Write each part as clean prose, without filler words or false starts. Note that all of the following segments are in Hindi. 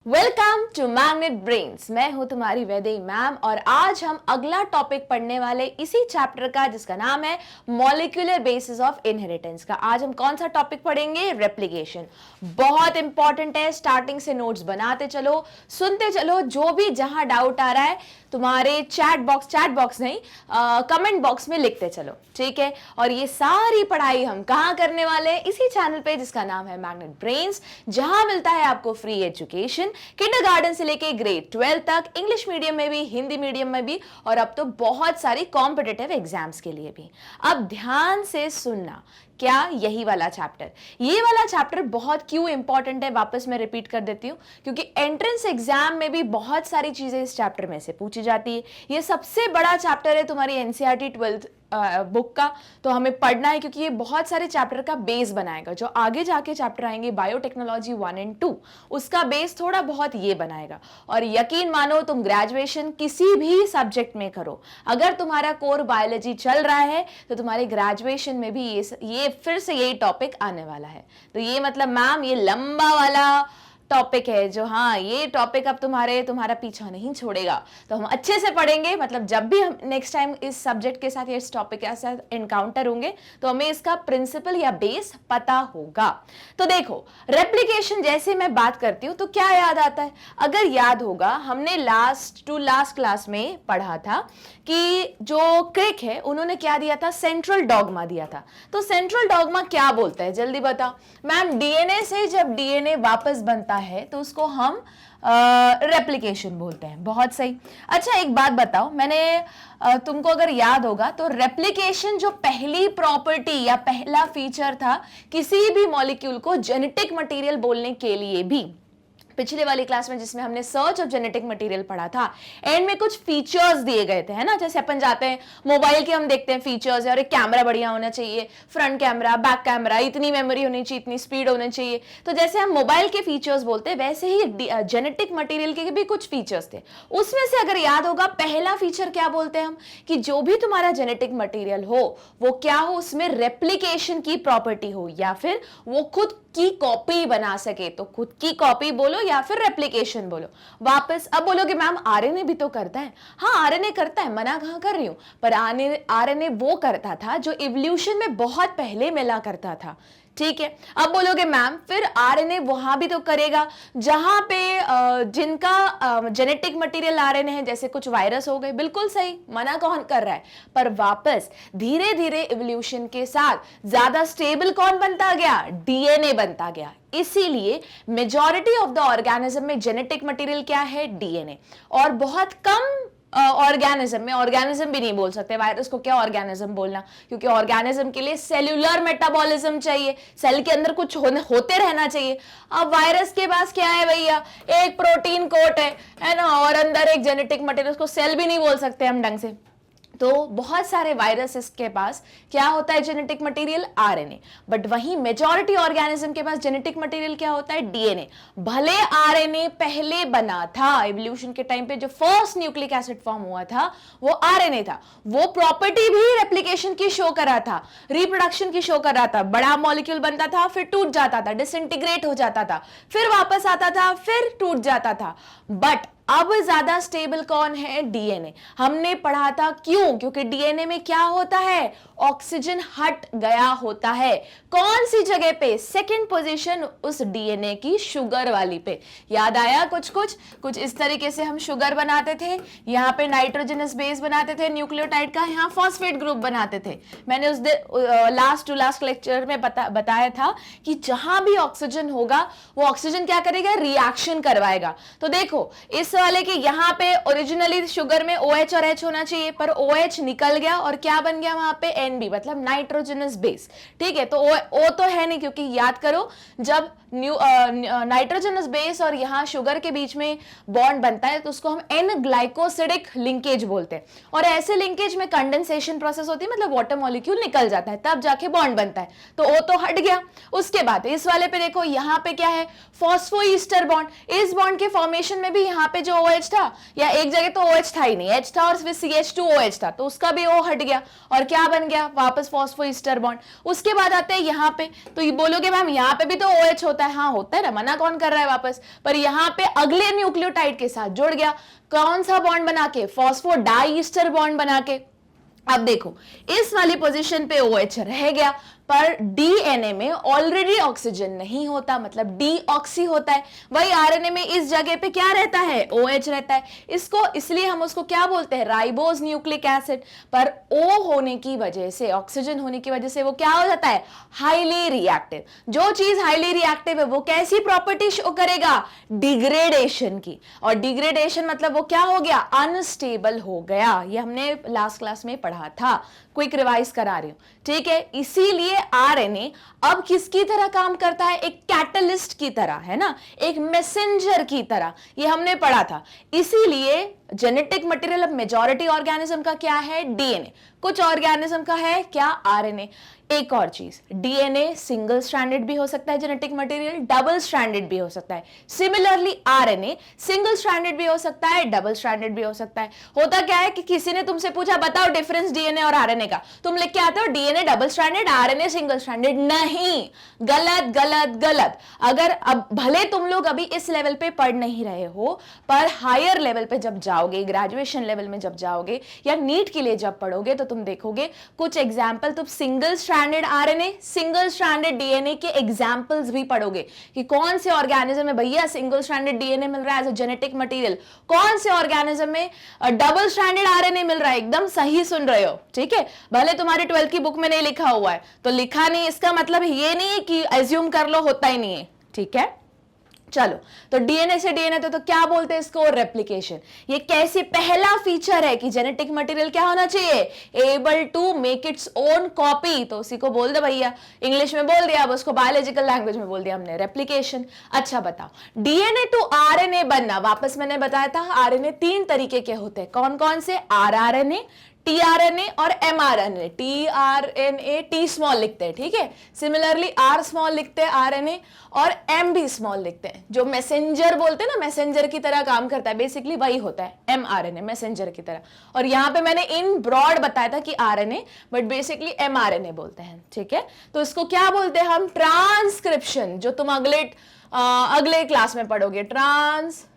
Welcome to magnet brains. मैं हूं तुम्हारी वैदेही मैम और आज हम अगला टॉपिक पढ़ने वाले इसी चैप्टर का जिसका नाम है मॉलिक्यूलर बेसिस ऑफ इनहेरिटेंस का। आज हम कौन सा टॉपिक पढ़ेंगे? रेप्लिकेशन। बहुत इंपॉर्टेंट है, स्टार्टिंग से नोट्स बनाते चलो, सुनते चलो, जो भी जहां डाउट आ रहा है तुम्हारे चैट बॉक्स नहीं, कमेंट बॉक्स में लिखते चलो, ठीक है। और ये सारी पढ़ाई हम कहाँ करने वाले हैं? इसी चैनल पे जिसका नाम है मैग्नेट ब्रेन्स, जहां मिलता है आपको फ्री एजुकेशन किंडरगार्टन से लेके ग्रेड 12 तक, इंग्लिश मीडियम में भी, हिंदी मीडियम में भी, और अब तो बहुत सारी कॉम्पिटिटिव एग्जाम्स के लिए भी। अब ध्यान से सुनना, क्या यही वाला चैप्टर, ये वाला चैप्टर बहुत क्यों इंपॉर्टेंट है, वापस मैं रिपीट कर देती हूं, क्योंकि एंट्रेंस एग्जाम में भी बहुत सारी चीजें इस चैप्टर में से पूछी जाती है। ये सबसे बड़ा चैप्टर है तुम्हारी एनसीईआरटी 12th बुक का, तो हमें पढ़ना है क्योंकि ये बहुत सारे चैप्टर का बेस बनाएगा। जो आगे जाके चैप्टर आएंगे बायोटेक्नोलॉजी 1 और 2, उसका बेस थोड़ा बहुत ये बनाएगा। और यकीन मानो तुम ग्रेजुएशन किसी भी सब्जेक्ट में करो, अगर तुम्हारा कोर बायोलॉजी चल रहा है तो तुम्हारे ग्रेजुएशन में भी ये फिर से यही टॉपिक आने वाला है। तो ये मतलब मैम ये लंबा वाला टॉपिक है जो, हाँ ये टॉपिक अब तुम्हारा पीछा नहीं छोड़ेगा। तो हम अच्छे से पढ़ेंगे, मतलब जब भी हम नेक्स्ट टाइम इस सब्जेक्ट के साथ या इस टॉपिक के साथ एनकाउंटर होंगे तो हमें इसका प्रिंसिपल या बेस पता होगा। तो देखो, रेप्लिकेशन जैसे मैं बात करती हूँ तो क्या याद आता है? अगर याद होगा, हमने लास्ट क्लास में पढ़ा था कि जो क्रिक है उन्होंने क्या दिया था? सेंट्रल डॉगमा दिया था। तो सेंट्रल डॉगमा क्या बोलता है, जल्दी बताओ मैम। डीएनए से जब डीएनए वापस बनता है तो उसको हम रेप्लिकेशन बोलते हैं। बहुत सही। अच्छा एक बात बताओ, मैंने तुमको अगर याद होगा तो रेप्लिकेशन जो पहली प्रॉपर्टी या पहला फीचर था किसी भी मॉलिक्यूल को जेनेटिक मटेरियल बोलने के लिए भी, पिछले वाली क्लास में जिसमें हमने सर्च ऑफ जेनेटिक मटेरियल पढ़ा था, एंड में कुछ फीचर्स दिए गए थे, है ना। जैसे अपन जाते हैं मोबाइल के, हम देखते हैं फीचर्स है, और एक कैमरा बढ़िया होना चाहिए, फ्रंट कैमरा, बैक कैमरा, इतनी मेमोरी होनी चाहिए, इतनी स्पीड होनी चाहिए। तो जैसे हम मोबाइल के फीचर्स बोलते हैं, वैसे ही जेनेटिक मटेरियल के भी कुछ फीचर्स थे। उसमें से अगर याद होगा, पहला फीचर क्या बोलते हैं हम, कि जो भी तुम्हारा जेनेटिक मटेरियल हो वो क्या हो, उसमें रेप्लिकेशन की प्रॉपर्टी हो, या फिर वो खुद की कॉपी बना सके। तो खुद की कॉपी बोलो या फिर रेप्लिकेशन बोलो। वापस अब बोलोगे मैम आरएनए भी तो करता है। हाँ आरएनए करता है, मना कहां कर रही हूं, पर आरएनए वो करता था जो इवोल्यूशन में बहुत पहले मिला करता था, ठीक है। अब बोलोगे मैम फिर आरएनए वहां भी तो करेगा जहां पे जिनका जेनेटिक मटेरियल आरएनए है, जैसे कुछ वायरस हो गए। बिल्कुल सही, मना कौन कर रहा है। पर वापस धीरे धीरे इवोल्यूशन के साथ ज्यादा स्टेबल कौन बनता गया? डीएनए बनता गया। इसीलिए मेजॉरिटी ऑफ द ऑर्गेनिज्म में जेनेटिक मटेरियल क्या है? डीएनए। और बहुत कम ऑर्गेनिज्म में, ऑर्गेनिज्म भी नहीं बोल सकते, वायरस को क्या ऑर्गेनिज्म बोलना, क्योंकि ऑर्गेनिज्म के लिए सेल्यूलर मेटाबॉलिज्म चाहिए, सेल के अंदर कुछ होते रहना चाहिए। अब वायरस के पास क्या है भैया? एक प्रोटीन कोट है ना, और अंदर एक जेनेटिक मटेरियल, उसको सेल भी नहीं बोल सकते हम ढंग से। तो बहुत सारे वायरसेस के पास क्या होता है? Genetic material RNA. बट वहीं मेजॉरिटी ऑर्गेनिज्म के पास जेनेटिक मटेरियल क्या होता है? डीएनए। भले आरएनए पहले बना था, इवोल्यूशन के टाइम पे जो फर्स्ट न्यूक्लिक एसिड फॉर्म हुआ था वो आरएनए था, वो प्रॉपर्टी भी रेप्लिकेशन की शो कर रहा था, रिप्रोडक्शन की शो कर रहा था। बड़ा मॉलिक्यूल बनता था, फिर टूट जाता था, डिसइंटीग्रेट हो जाता था, फिर वापस आता था, फिर टूट जाता था। बट अब ज्यादा स्टेबल कौन है? डीएनए। हमने पढ़ा था क्यों? क्योंकि डीएनए में क्या होता है? ऑक्सीजन हट गया होता है। कौन सी जगह पे? सेकंड पोजीशन उस डीएनए की शुगर वाली पे। याद आया? कुछ इस तरीके से हम शुगर बनाते थे, यहाँ पे नाइट्रोजनस बेस बनाते थे न्यूक्लियोटाइड का, यहाँ फॉस्फेट ग्रुप बनाते थे। मैंने उस लास्ट टू लास्ट लेक्चर में बताया था कि जहां भी ऑक्सीजन होगा वो ऑक्सीजन क्या करेगा? रिएक्शन करवाएगा। तो देखो इस वाले के यहाँ पे ओरिजिनली शुगर में OH और H होना चाहिए, पर OH निकल गया और क्या बन गया वहां पे? NB, मतलब नाइट्रोजनस बेस, ठीक है। तो O तो है नहीं, क्योंकि याद करो जब नाइट्रोजनस बेस और यहाँ शुगर के बीच में बॉन्ड बनता है तो उसको हम एन ग्लाइकोसिडिक लिंकेज बोलते हैं। और ऐसे लिंकेज में कंडेंसेशन प्रोसेस होती है, मतलब वाटर मॉलिक्यूल निकल जाता है, तब जाके बॉन्ड बनता है। तो O तो हट गया। उसके बाद इस वाले पे देखो, यहाँ पे क्या है? फॉस्फोईस्टर बॉन्ड। इस बॉन्ड के फॉर्मेशन में भी यहाँ पे जो OH था, या एक जगह तो OH था ही नहीं, H था और फिर CH2OH था, तो उसका भी O हट गया और क्या बन गया, वापस फॉस्फोईस्टर बॉन्ड। उसके बाद आते हैं यहाँ पे, तो ये बोलोगे मैम यहाँ पे भी तो OH होता है, हाँ होता है ना, मना कौन कर रहा है वापस, पर यहाँ पे अगले न्यूक्लियोटाइड के साथ जुड़ गया, कौन सा बॉन्ड बना के, फॉस्फोडाईस्टर बॉन्ड बना के। अब देखो इस वाली पोजीशन पे OH रह गया, पर डीएनए में ऑलरेडी ऑक्सीजन नहीं होता, मतलब डीऑक्सी होता है। वही आरएनए में इस जगह पे क्या रहता है, OH रहता है। इसको इसलिए हम उसको क्या बोलते हैं, राइबोज न्यूक्लिक एसिड। पर O होने की वजह से, ऑक्सीजन होने की वजह से वो क्या हो जाता है, हाईली रिएक्टिव। जो चीज हाईली रिएक्टिव है वो कैसी प्रॉपर्टी शो करेगा, डिग्रेडेशन की। और डिग्रेडेशन मतलब वो क्या हो गया, अनस्टेबल हो गया। ये हमने लास्ट क्लास में पढ़ा था, क्विक रिवाइज करा रही हूं, ठीक है। इसीलिए आरएनए अब किसकी तरह काम करता है, एक कैटलिस्ट की तरह, है ना, एक मैसेंजर की तरह, ये हमने पढ़ा था। इसीलिए जेनेटिक मटेरियल अब मेजॉरिटी ऑर्गेनिज्म का क्या है, डीएनए, कुछ ऑर्गेनिज्म का है क्या, आरएनए। एक और चीज, डीएनए सिंगल स्ट्रैंडेड भी हो सकता है जेनेटिक मटेरियल, डबल स्ट्रैंडेड भी हो सकता है। सिमिलरली आरएनए सिंगल स्ट्रैंडेड भी हो सकता है, डबल स्ट्रैंडेड भी हो सकता है। होता क्या है कि किसी ने तुमसे पूछा बताओ डिफरेंस डीएनए और आरएनए का, तुम लिख के आते हो DNA double stranded, RNA single stranded. नहीं, गलत गलत गलत। अगर अब भले तुम लोग अभी इस लेवल पे पढ़ नहीं रहे हो, पर हायर लेवल पे जब जाओगे, ग्रेजुएशन लेवल में जब जाओगे या नीट के लिए जब पढ़ोगे, तो तुम देखोगे कुछ एग्जाम्पल, तुम single stranded RNA, single stranded DNA के एग्जाम्पल्स भी पढ़ोगे कि कौन से ऑर्गेनिज्म में भैया सिंगल स्ट्रैंडेड डीएनए मिल रहा है एज अ जेनेटिक मटेरियल, कौन से ऑर्गेनिज्म में डबल स्ट्रैंडेड आरएनए मिल रहा है। एकदम सही सुन रहे हो, ठीक है। भले तुम्हारी 12th की बुक में नहीं लिखा हुआ है, तो लिखा नहीं इसका मतलब ये नहीं है कि एज्यूम कर लो होता ही नहीं है, ठीक है। चलो, तो डीएनए से डीएनए तो क्या बोलते हैं इसको, रेप्लिकेशन। ये कैसे पहला फीचर है कि जेनेटिक मटेरियल क्या होना चाहिए, able to make its own copy. तो उसी को बोल दे भैया, इंग्लिश में बोल दिया, अब उसको बायोलॉजिकल लैंग्वेज में बोल दिया हमने, रेप्लिकेशन। अच्छा बताओ, डीएनए टू आरएनए बनना, वापस मैंने बताया था आरएनए 3 तरीके के होते हैं, कौन कौन से, आरआरएनए, टीआरएनए और एमआरएनए। टीआरएनए टी स्मॉल लिखते हैं, ठीक है। सिमिलरली आर स्मॉल लिखते हैं आरएनए, और एम भी स्मॉल लिखते हैं। जो मैसेंजर बोलते हैं ना, मैसेंजर की तरह काम करता है, बेसिकली वही होता है एमआरएनए, मैसेंजर की तरह। और यहां पे मैंने इन ब्रॉड बताया था कि आरएनए, बट बेसिकली एमआरएनए बोलते हैं, ठीक है। तो इसको क्या बोलते हैं हम, ट्रांसक्रिप्शन, जो तुम अगले क्लास में पढ़ोगे, ट्रांसक्रिप्शन,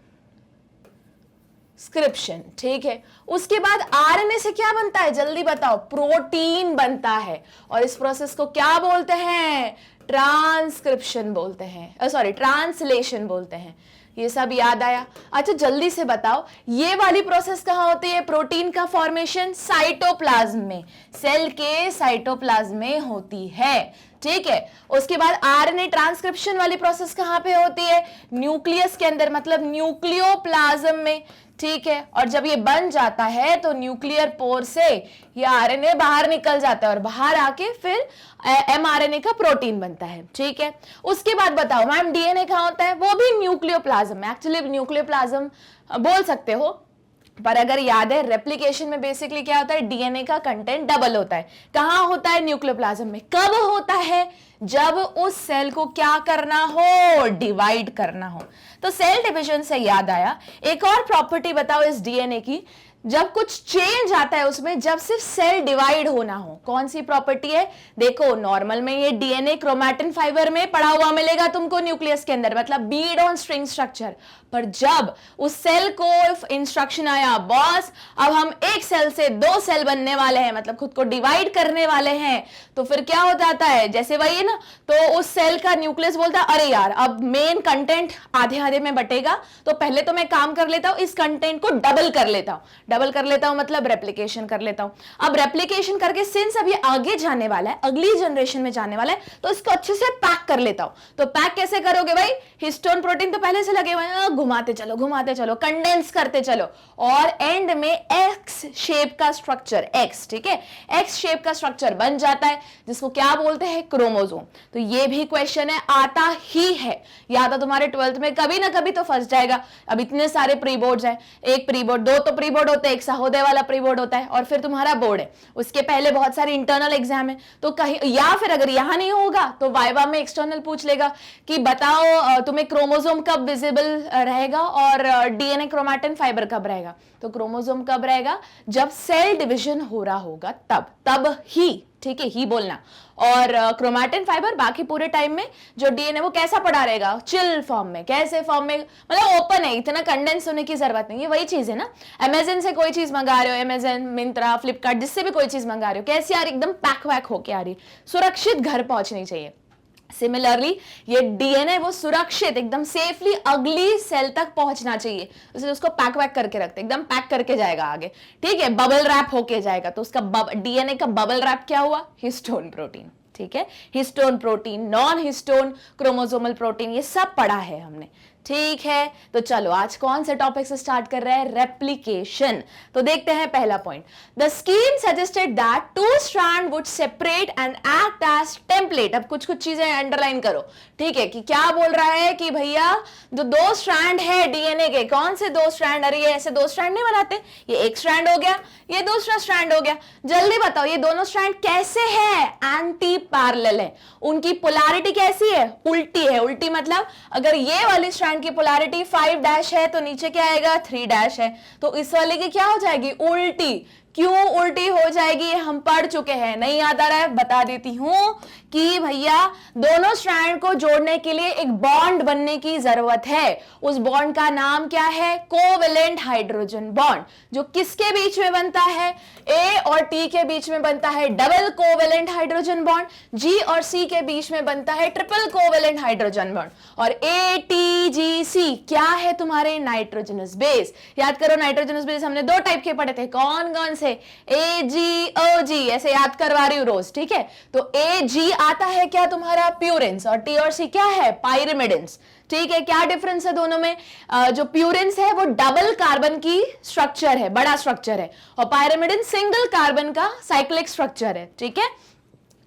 ठीक है। उसके बाद आरएनए से क्या बनता है, जल्दी बताओ, प्रोटीन बनता है। और इस प्रोसेस को क्या बोलते हैं, ट्रांसक्रिप्शन बोलते हैं, सॉरी ट्रांसलेशन बोलते हैं। ये सब याद आया। अच्छा जल्दी से बताओ, ये वाली प्रोसेस कहां होती है, प्रोटीन का फॉर्मेशन, साइटोप्लाज्म में, सेल के साइटोप्लाज्म में होती है, ठीक है। उसके बाद आरएनए ट्रांसक्रिप्शन वाली प्रोसेस कहां पे होती है, न्यूक्लियस के अंदर, मतलब न्यूक्लियोप्लाज्म में, ठीक है। और जब ये बन जाता है तो न्यूक्लियर पोर से ये आरएनए बाहर निकल जाता है और बाहर आके फिर एमआरएनए का प्रोटीन बनता है, ठीक है। उसके बाद बताओ मैम डीएनए कहां होता है, वो भी न्यूक्लियोप्लाज्म में, एक्चुअली न्यूक्लियोप्लाज्म बोल सकते हो, पर अगर याद है रेप्लिकेशन में बेसिकली क्या होता है, डीएनए का कंटेंट डबल होता है। कहां होता है, न्यूक्लियोप्लाज्म में। कब होता है, जब उस सेल को क्या करना हो, डिवाइड करना हो। तो सेल डिवीजन से याद आया, एक और प्रॉपर्टी बताओ इस डीएनए की, जब कुछ चेंज आता है उसमें, जब सिर्फ सेल डिवाइड होना हो, कौन सी प्रॉपर्टी है, देखो नॉर्मल में ये डीएनए क्रोमैटिन फाइबर में पड़ा हुआ मिलेगा तुमको न्यूक्लियस के अंदर, मतलब बीड ऑन स्ट्रिंग स्ट्रक्चर। पर जब उस सेल को इंस्ट्रक्शन आया, बॉस अब हम एक सेल से 2 सेल बनने वाले हैं, मतलब खुद को डिवाइड करने वाले हैं, तो फिर क्या हो जाता है, जैसे वही है ना, तो उस सेल का न्यूक्लियस बोलता है अरे यार अब मेन कंटेंट आधे आधे में बटेगा, तो पहले तो मैं काम कर लेता हूं, इस कंटेंट को डबल कर लेता हूं, मतलब रेप्लिकेशन कर लेता हूं। अब रेप्लिकेशन करके सिंस अब ये आगे जाने वाला है, अगली जनरेशन में जाने वाला है, तो इसको अच्छे से पैक कर लेता हूं। तो पैक कैसे करोगे भाई, हिस्टोन प्रोटीन तो पहले से लगे हुए हैं, घुमाते चलो, कंडेंस करते चलो, और एंड में एक्स शेप का स्ट्रक्चर, एक्स, ठीक है, एक्स शेप का स्ट्रक्चर बन जाता है, जिसको क्या बोलते हैं, क्रोमोसोम। तो ये भी क्वेश्चन है, आता ही है, या तो तुम्हारे 12th में कभी ना कभी तो फंस जाएगा। अब इतने सारे प्री बोर्ड्स हैं, एक प्री बोर्ड, 2 तो प्री बोर्ड होते होते हैं, एक सहोदय वाला प्री बोर्ड होता है, और फिर तुम्हारा बोर्ड है, उसके पहले बहुत सारे इंटरनल एग्जाम है। तो कहीं, या फिर अगर यहाँ नहीं होगा तो वाइवा में एक्सटर्नल पूछ लेगा कि बताओ तुम्हें क्रोमोसोम कब विजिबल रहेगा और डीएनए क्रोमैटिन फाइबर कब रहेगा। तो क्रोमोसोम कब रहेगा, जब सेल डिवीजन हो रहा होगा तब ही, ठीक है, ही बोलना। और क्रोमैटिन फाइबर बाकी पूरे टाइम में जो डीएनए वो कैसा पड़ा रहेगा, चिल फॉर्म में। कैसे फॉर्म में, मतलब ओपन है, इतना कंडेंस होने की जरूरत नहीं है। वही चीज है ना, अमेजन से कोई चीज मंगा रहे हो, अमेजन, मिंत्रा, फ्लिपकार्ट, जिससे भी कोई चीज मंगा रहे हो, कैसी आ रही, एकदम पैक वैक होके आ रही, सुरक्षित घर पहुंचनी चाहिए। सिमिलरली ये डीएनए वो सुरक्षित एकदम सेफली अगली सेल तक पहुंचना चाहिए, इसलिए उसको पैक वैक करके रखते, एकदम पैक करके जाएगा आगे, ठीक है, बबल रैप होके जाएगा। तो उसका डीएनए का बबल रैप क्या हुआ, हिस्टोन प्रोटीन, ठीक है, histone protein, non histone chromosomal protein, ये सब पढ़ा है हमने, ठीक है। तो चलो आज कौन से टॉपिक से स्टार्ट कर रहे हैं, रेप्लिकेशन। तो देखते हैं पहला point, the scheme suggested that two strand would separate and act as template. अब कुछ चीजें अंडरलाइन करो, ठीक है, कि क्या बोल रहा है कि भैया जो दो स्ट्रैंड है डीएनए के, कौन से दो स्ट्रैंड, अरे ये ऐसे दो स्ट्रैंड नहीं बनाते, ये एक स्ट्रैंड हो गया, ये दूसरा स्ट्रैंड हो गया। जल्दी बताओ ये दोनों स्ट्रैंड कैसे है, एंटी पैरेलल है, उनकी पोलैरिटी कैसी है, उल्टी है। उल्टी मतलब अगर ये वाली स्ट्रैंड की पोलैरिटी 5' है तो नीचे क्या आएगा, 3' है, तो इस वाले की क्या हो जाएगी, उल्टी। क्यों उल्टी हो जाएगी, हम पढ़ चुके हैं, नहीं याद आ रहा है, बता देती हूं कि भैया दोनों स्ट्रैंड को जोड़ने के लिए एक बॉन्ड बनने की जरूरत है। उस बॉन्ड का नाम क्या है, कोवेलेंट हाइड्रोजन बॉन्ड, जो किसके बीच में बनता है, ए और टी के बीच में बनता है डबल कोवेलेंट हाइड्रोजन बॉन्ड, जी और सी के बीच में बनता है ट्रिपल कोवेलेंट हाइड्रोजन बॉन्ड, और ए टी जी सी क्या है तुम्हारे, नाइट्रोजनस बेस। याद करो नाइट्रोजनस बेस हमने दो टाइप के पढ़े थे, कौन कौन से, ए जी ओ जी, ऐसे याद करवा रही हूं रोज, ठीक है। तो ए जी आता है क्या तुम्हारा, प्यूरिन्स, और टी और सी क्या है, पाइरिमिडिन्स, ठीक है। क्या डिफरेंस है दोनों में, जो प्यूरिन्स है वो डबल कार्बन की स्ट्रक्चर है, बड़ा स्ट्रक्चर है, और पाइरिमिडिन सिंगल कार्बन का साइक्लिक स्ट्रक्चर है, ठीक है।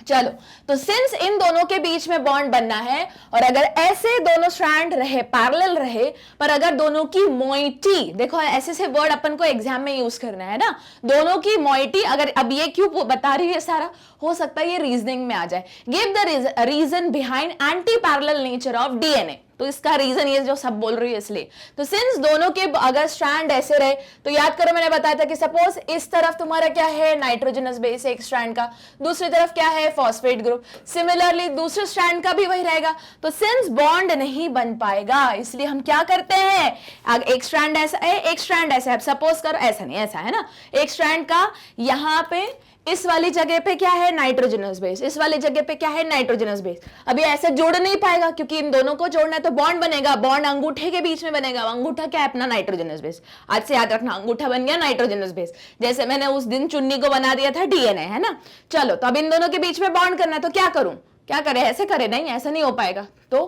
चलो, तो सिंस इन दोनों के बीच में बॉन्ड बनना है, और अगर ऐसे दोनों स्ट्रैंड रहे, पैरेलल रहे, पर अगर दोनों की मोइटी, देखो ऐसे से वर्ड अपन को एग्जाम में यूज करना है ना, दोनों की मोइटी, अगर अब ये क्यों बता रही है सारा, हो सकता है ये रीजनिंग में आ जाए, give the reason behind anti parallel nature of DNA, तो इसका रीजन ये जो सब बोल रही है इसलिए। तो सिंस दोनों के अगर स्ट्रैंड ऐसे रहे, तो याद करो मैंने बताया था कि सपोज इस तरफ तुम्हारा क्या है, नाइट्रोजनस बेस एक स्ट्रैंड का, दूसरी तरफ क्या है, फॉस्फेट ग्रुप, सिमिलरली दूसरे स्ट्रैंड का भी वही रहेगा। तो सिंस बॉन्ड नहीं बन पाएगा, इसलिए हम क्या करते हैं, एक स्ट्रैंड ऐसा है, एक स्ट्रैंड ऐसा है, सपोज करो ऐसा नहीं, ऐसा है ना, एक स्ट्रैंड का यहां पे इस वाली जगह पे क्या है, नाइट्रोजनस बेस, इस वाली जगह पे क्या है, नाइट्रोजनस बेस। अभी ऐसे जोड़ नहीं पाएगा क्योंकि इन दोनों को जोड़ना है तो बॉन्ड बनेगा, बॉन्ड अंगूठे के बीच में बनेगा, अंगूठा क्या है अपना, नाइट्रोजनस बेस। आज से याद रखना, अंगूठा बन गया नाइट्रोजनस बेस, जैसे मैंने उस दिन चुन्नी को बना दिया था डीएनए, है ना। चलो, तो अब इन दोनों के बीच में बॉन्ड करना है तो क्या करूं, क्या करे, ऐसे करे, नहीं ऐसा नहीं हो पाएगा, तो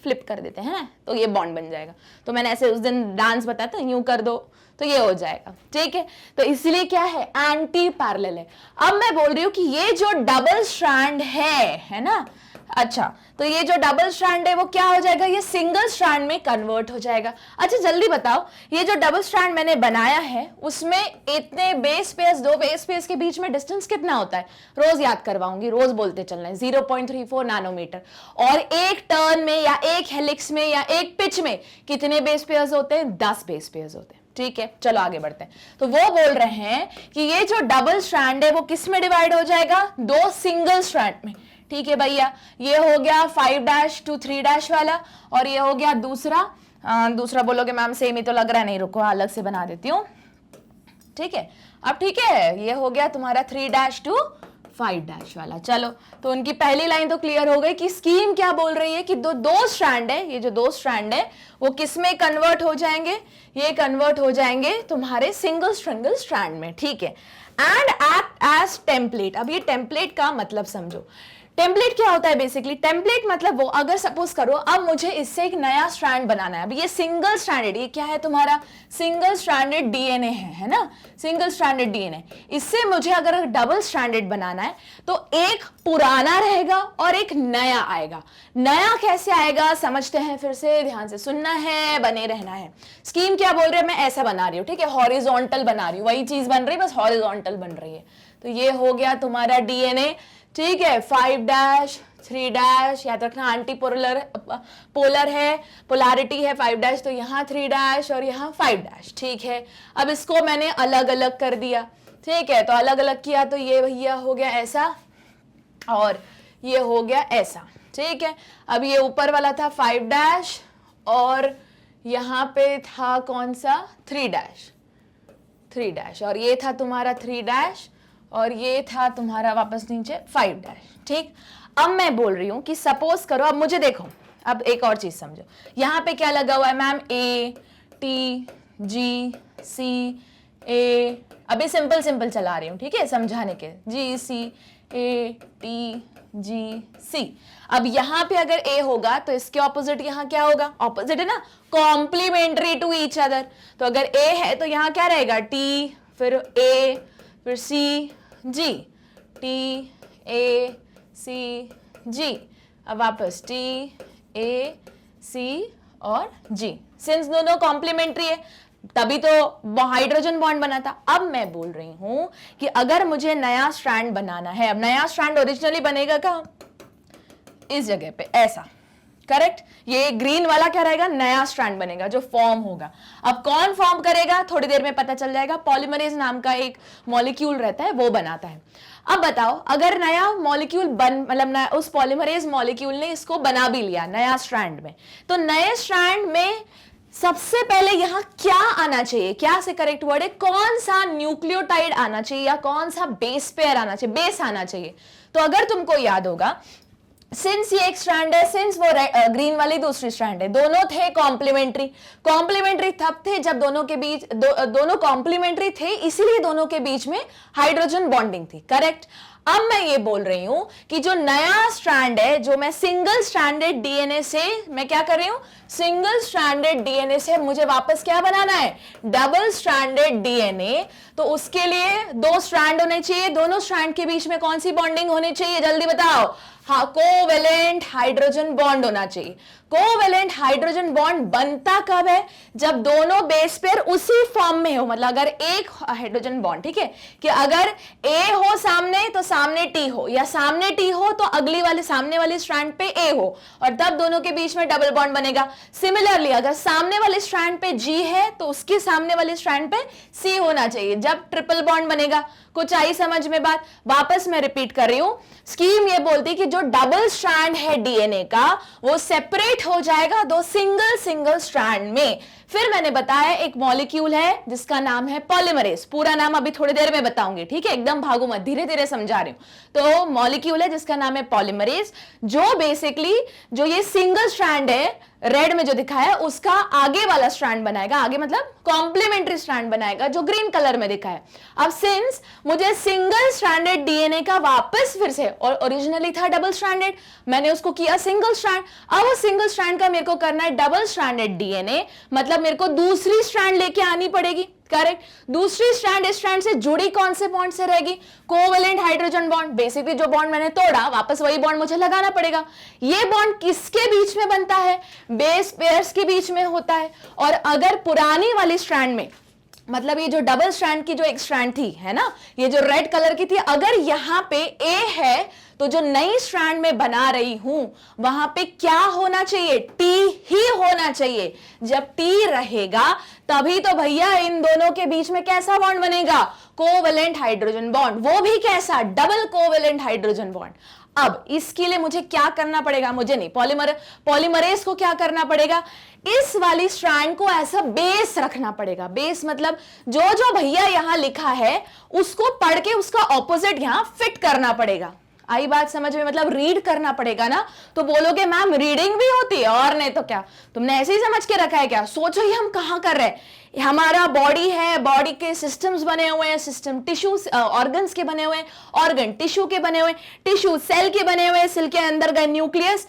फ्लिप कर देते हैं, तो ये बॉन्ड बन जाएगा। तो मैंने ऐसे उस दिन डांस बताया था, यूं कर दो तो ये हो जाएगा, ठीक है। तो इसलिए क्या है, एंटी पैरेलल है। अब मैं बोल रही हूं कि ये जो डबल स्ट्रैंड है ना, अच्छा, तो ये जो डबल स्ट्रैंड है वो क्या हो जाएगा, ये सिंगल स्ट्रैंड में कन्वर्ट हो जाएगा। अच्छा जल्दी बताओ, ये जो डबल स्ट्रैंड मैंने बनाया है उसमें इतने बेस पेयर्स, दो बेस पेयर्स के बीच में डिस्टेंस कितना होता है, रोज याद करवाऊंगी, रोज बोलते चलना है, 0.34 नैनोमीटर। और एक टर्न में या एक हेलिक्स में या एक पिच में कितने बेस पेयर्स होते हैं, 10 बेस पेयर्स होते हैं, ठीक है। चलो आगे बढ़ते हैं। तो वो बोल रहे हैं कि ये जो डबल स्ट्रैंड है वो किस में डिवाइड हो जाएगा, दो सिंगल स्ट्रैंड में, ठीक है भैया। ये हो गया 5' to 3' वाला, और ये हो गया दूसरा बोलोगे मैम सेम ही तो लग रहा है, नहीं रुको अलग से बना देती हूँ, ठीक है। अब ठीक है, ये हो गया तुम्हारा 3' to 5' वाला। चलो, तो उनकी पहली लाइन तो क्लियर हो गई कि स्कीम क्या बोल रही है कि दो स्ट्रैंड है, ये जो दो स्ट्रैंड है वो किस में कन्वर्ट हो जाएंगे, ये कन्वर्ट हो जाएंगे तुम्हारे सिंगल स्ट्रैंड में, ठीक है। And act as template. अब ये टेम्पलेट का मतलब समझो, टेम्पलेट क्या होता है बेसिकली? टेम्पलेट मतलब वो, अगर सपोज करो अब मुझे इससे एक नया स्ट्रैंड बनाना है, अब ये सिंगल स्ट्रैंडेड, ये क्या है तुम्हारा सिंगल स्ट्रैंडेड डीएनए है ना, सिंगल स्ट्रैंडेड डीएनए। इससे मुझे अगर डबल स्ट्रैंडेड बनाना है तो एक पुराना रहेगा और एक नया आएगा। नया कैसे आएगा समझते हैं, फिर से ध्यान से सुनना है, बने रहना है। स्कीम क्या बोल रहे हैं, मैं ऐसा बना रही हूँ, ठीक है, हॉरिजॉन्टल बना रही हूँ, वही चीज बन रही है, बस हॉरिजॉन्टल बन रही है। तो ये हो गया तुम्हारा डीएनए, ठीक है, 5' 3' याद रखना, एंटी पोलर है, पोलैरिटी है 5' तो यहाँ 3' और यहाँ 5', ठीक है। अब इसको मैंने अलग अलग कर दिया, ठीक है, तो अलग अलग किया तो ये भैया हो गया ऐसा और ये हो गया ऐसा, ठीक है। अब ये ऊपर वाला था 5' और यहाँ पे था कौन सा 3' और ये था तुम्हारा 3' और ये था तुम्हारा वापस नीचे 5', ठीक। अब मैं बोल रही हूं कि सपोज करो, अब मुझे देखो, अब एक और चीज समझो, यहां पे क्या लगा हुआ है ma'am, A T G C A, अभी सिंपल सिंपल चला रही हूं, ठीक है, समझाने के, G C A T G C। अब यहां पे अगर A होगा तो इसके ऑपोजिट यहां क्या होगा, ऑपोजिट है ना, कॉम्प्लीमेंट्री टू ईच अदर। तो अगर A है तो यहां क्या रहेगा, T फिर A फिर C G, T A C G, अब वापस T A C और G। सिंस दोनों कॉम्प्लीमेंट्री है तभी तो हाइड्रोजन बॉन्ड बना था। अब मैं बोल रही हूं कि अगर मुझे नया स्ट्रैंड बनाना है, अब नया स्ट्रैंड ओरिजिनली बनेगा कहां, इस जगह पे ऐसा, करेक्ट। ये ग्रीन वाला क्या रहेगा, नया स्ट्रैंड बनेगा जो फॉर्म होगा। अब कौन फॉर्म करेगा थोड़ी देर में पता चल जाएगा, पॉलीमरेज नाम का एक मॉलिक्यूल रहता है वो बनाता है। अब बताओ अगर नया मॉलिक्यूल मतलब उस पॉलीमरेज मॉलिक्यूल ने इसको बना भी लिया नया स्ट्रैंड में, तो नए स्ट्रैंड में सबसे पहले यहां क्या आना चाहिए, क्या से करेक्ट वर्ड है, कौन सा न्यूक्लियोटाइड आना चाहिए या कौन सा बेस पेयर आना चाहिए, बेस आना चाहिए। तो अगर तुमको याद होगा, सिंस ये एक स्ट्रैंड है, सिंस वो ग्रीन वाली दूसरी स्ट्रैंड है, दोनों थे कॉम्प्लीमेंट्री। कॉम्प्लीमेंट्री तब थे जब दोनों के बीच दोनों कॉम्प्लीमेंट्री थे, इसीलिए दोनों के बीच में हाइड्रोजन बॉन्डिंग थी, करेक्ट। अब मैं ये बोल रही हूं कि जो नया स्ट्रैंड है, जो मैं सिंगल स्ट्रैंडेड डीएनए से मैं क्या कर रही हूं, सिंगल स्ट्रैंडेड डीएनए से मुझे वापस क्या बनाना है, डबल स्ट्रैंडेड डीएनए। तो उसके लिए दो स्ट्रैंड होने चाहिए, दोनों स्ट्रैंड के बीच में कौन सी बॉन्डिंग होनी चाहिए, जल्दी बताओ, हाँ, कोवेलेंट हाइड्रोजन बॉन्ड होना चाहिए। कोवेलेंट हाइड्रोजन बॉन्ड बनता कब है, जब दोनों बेस पेयर उसी फॉर्म में हो, मतलब अगर एक हाइड्रोजन बॉन्ड, ठीक है, कि अगर A हो सामने तो सामने T हो, या सामने T हो तो अगली वाले सामने वाली स्ट्रैंड पे A हो, और तब दोनों के बीच में डबल बॉन्ड बनेगा। सिमिलरली अगर सामने वाले स्ट्रैंड पे G है तो उसके सामने वाले स्ट्रैंड पे C होना चाहिए, जब ट्रिपल बॉन्ड बनेगा। कुछ आई समझ में बात? वापस मैं रिपीट कर रही हूं, स्कीम ये बोलती कि जो डबल स्ट्रैंड है डीएनए का वो सेपरेट हो जाएगा दो सिंगल स्ट्रैंड में। फिर मैंने बताया एक मॉलिक्यूल है जिसका नाम है पॉलीमरेज, पूरा नाम अभी थोड़ी देर में बताऊंगी, ठीक है, एकदम भागो मत, धीरे धीरे समझा रही हूं। तो मॉलिक्यूल है जिसका नाम है पॉलीमरेज, जो बेसिकली जो ये सिंगल स्ट्रैंड है रेड में जो दिखाया है उसका आगे वाला स्ट्रैंड बनाएगा, आगे मतलब कॉम्प्लीमेंट्री स्ट्रैंड बनाएगा जो ग्रीन कलर में दिखा है। अब सिंस मुझे सिंगल स्ट्रैंडेड डीएनए का वापस फिर से, और ओरिजिनली था डबल स्ट्रैंडेड, मैंने उसको किया सिंगल स्ट्रैंड, अब वो सिंगल स्ट्रैंड का मेरे को करना है डबल स्ट्रैंडेड डीएनए, मतलब मेरे को दूसरी स्ट्रैंड लेके आनी पड़ेगी, करेक्ट। दूसरी स्ट्रैंड इस स्ट्रैंड से जुड़ी कौन से बॉन्ड से रहेगी, कोवेलेंट हाइड्रोजन बॉन्ड। बेसिकली जो बॉन्ड मैंने तोड़ा वापस वही बॉन्ड मुझे लगाना पड़ेगा। ये बॉन्ड किसके बीच में बनता है, बेस पेयर्स के बीच में होता है। और अगर पुरानी वाली स्ट्रैंड में, मतलब ये जो डबल स्ट्रैंड की जो एक स्ट्रैंड थी, है ना, ये जो रेड कलर की थी, अगर यहां पे A है तो जो नई स्ट्रैंड में बना रही हूं वहां पे क्या होना चाहिए, T ही होना चाहिए। जब T रहेगा तभी तो भैया इन दोनों के बीच में कैसा बॉन्ड बनेगा, कोवेलेंट हाइड्रोजन बॉन्ड, वो भी कैसा, डबल कोवेलेंट हाइड्रोजन बॉन्ड। अब इसके लिए मुझे क्या करना पड़ेगा, मुझे नहीं, पॉलीमरेज को क्या करना पड़ेगा, इस वाली स्ट्रैंड को ऐसा बेस रखना पड़ेगा। बेस मतलब जो जो भैया यहां लिखा है उसको पढ़ के उसका ऑपोजिट यहां फिट करना पड़ेगा। आई बात समझ में? मतलब रीड करना पड़ेगा ना, तो बोलोगे मैम रीडिंग भी होती है, और नहीं तो क्या, तुमने ऐसे ही समझ के रखा है क्या? सोचो ये हम कहाँ कर रहे हैं, हमारा बॉडी है, बॉडी के सिस्टम्स बने हुए हैं, सिस्टम टिश्यूज ऑर्गन्स के बने हुए हैं, ऑर्गन टिश्यू के बने हुए, टिश्यू सेल के बने हुए, सेल के अंदर गए न्यूक्लियस,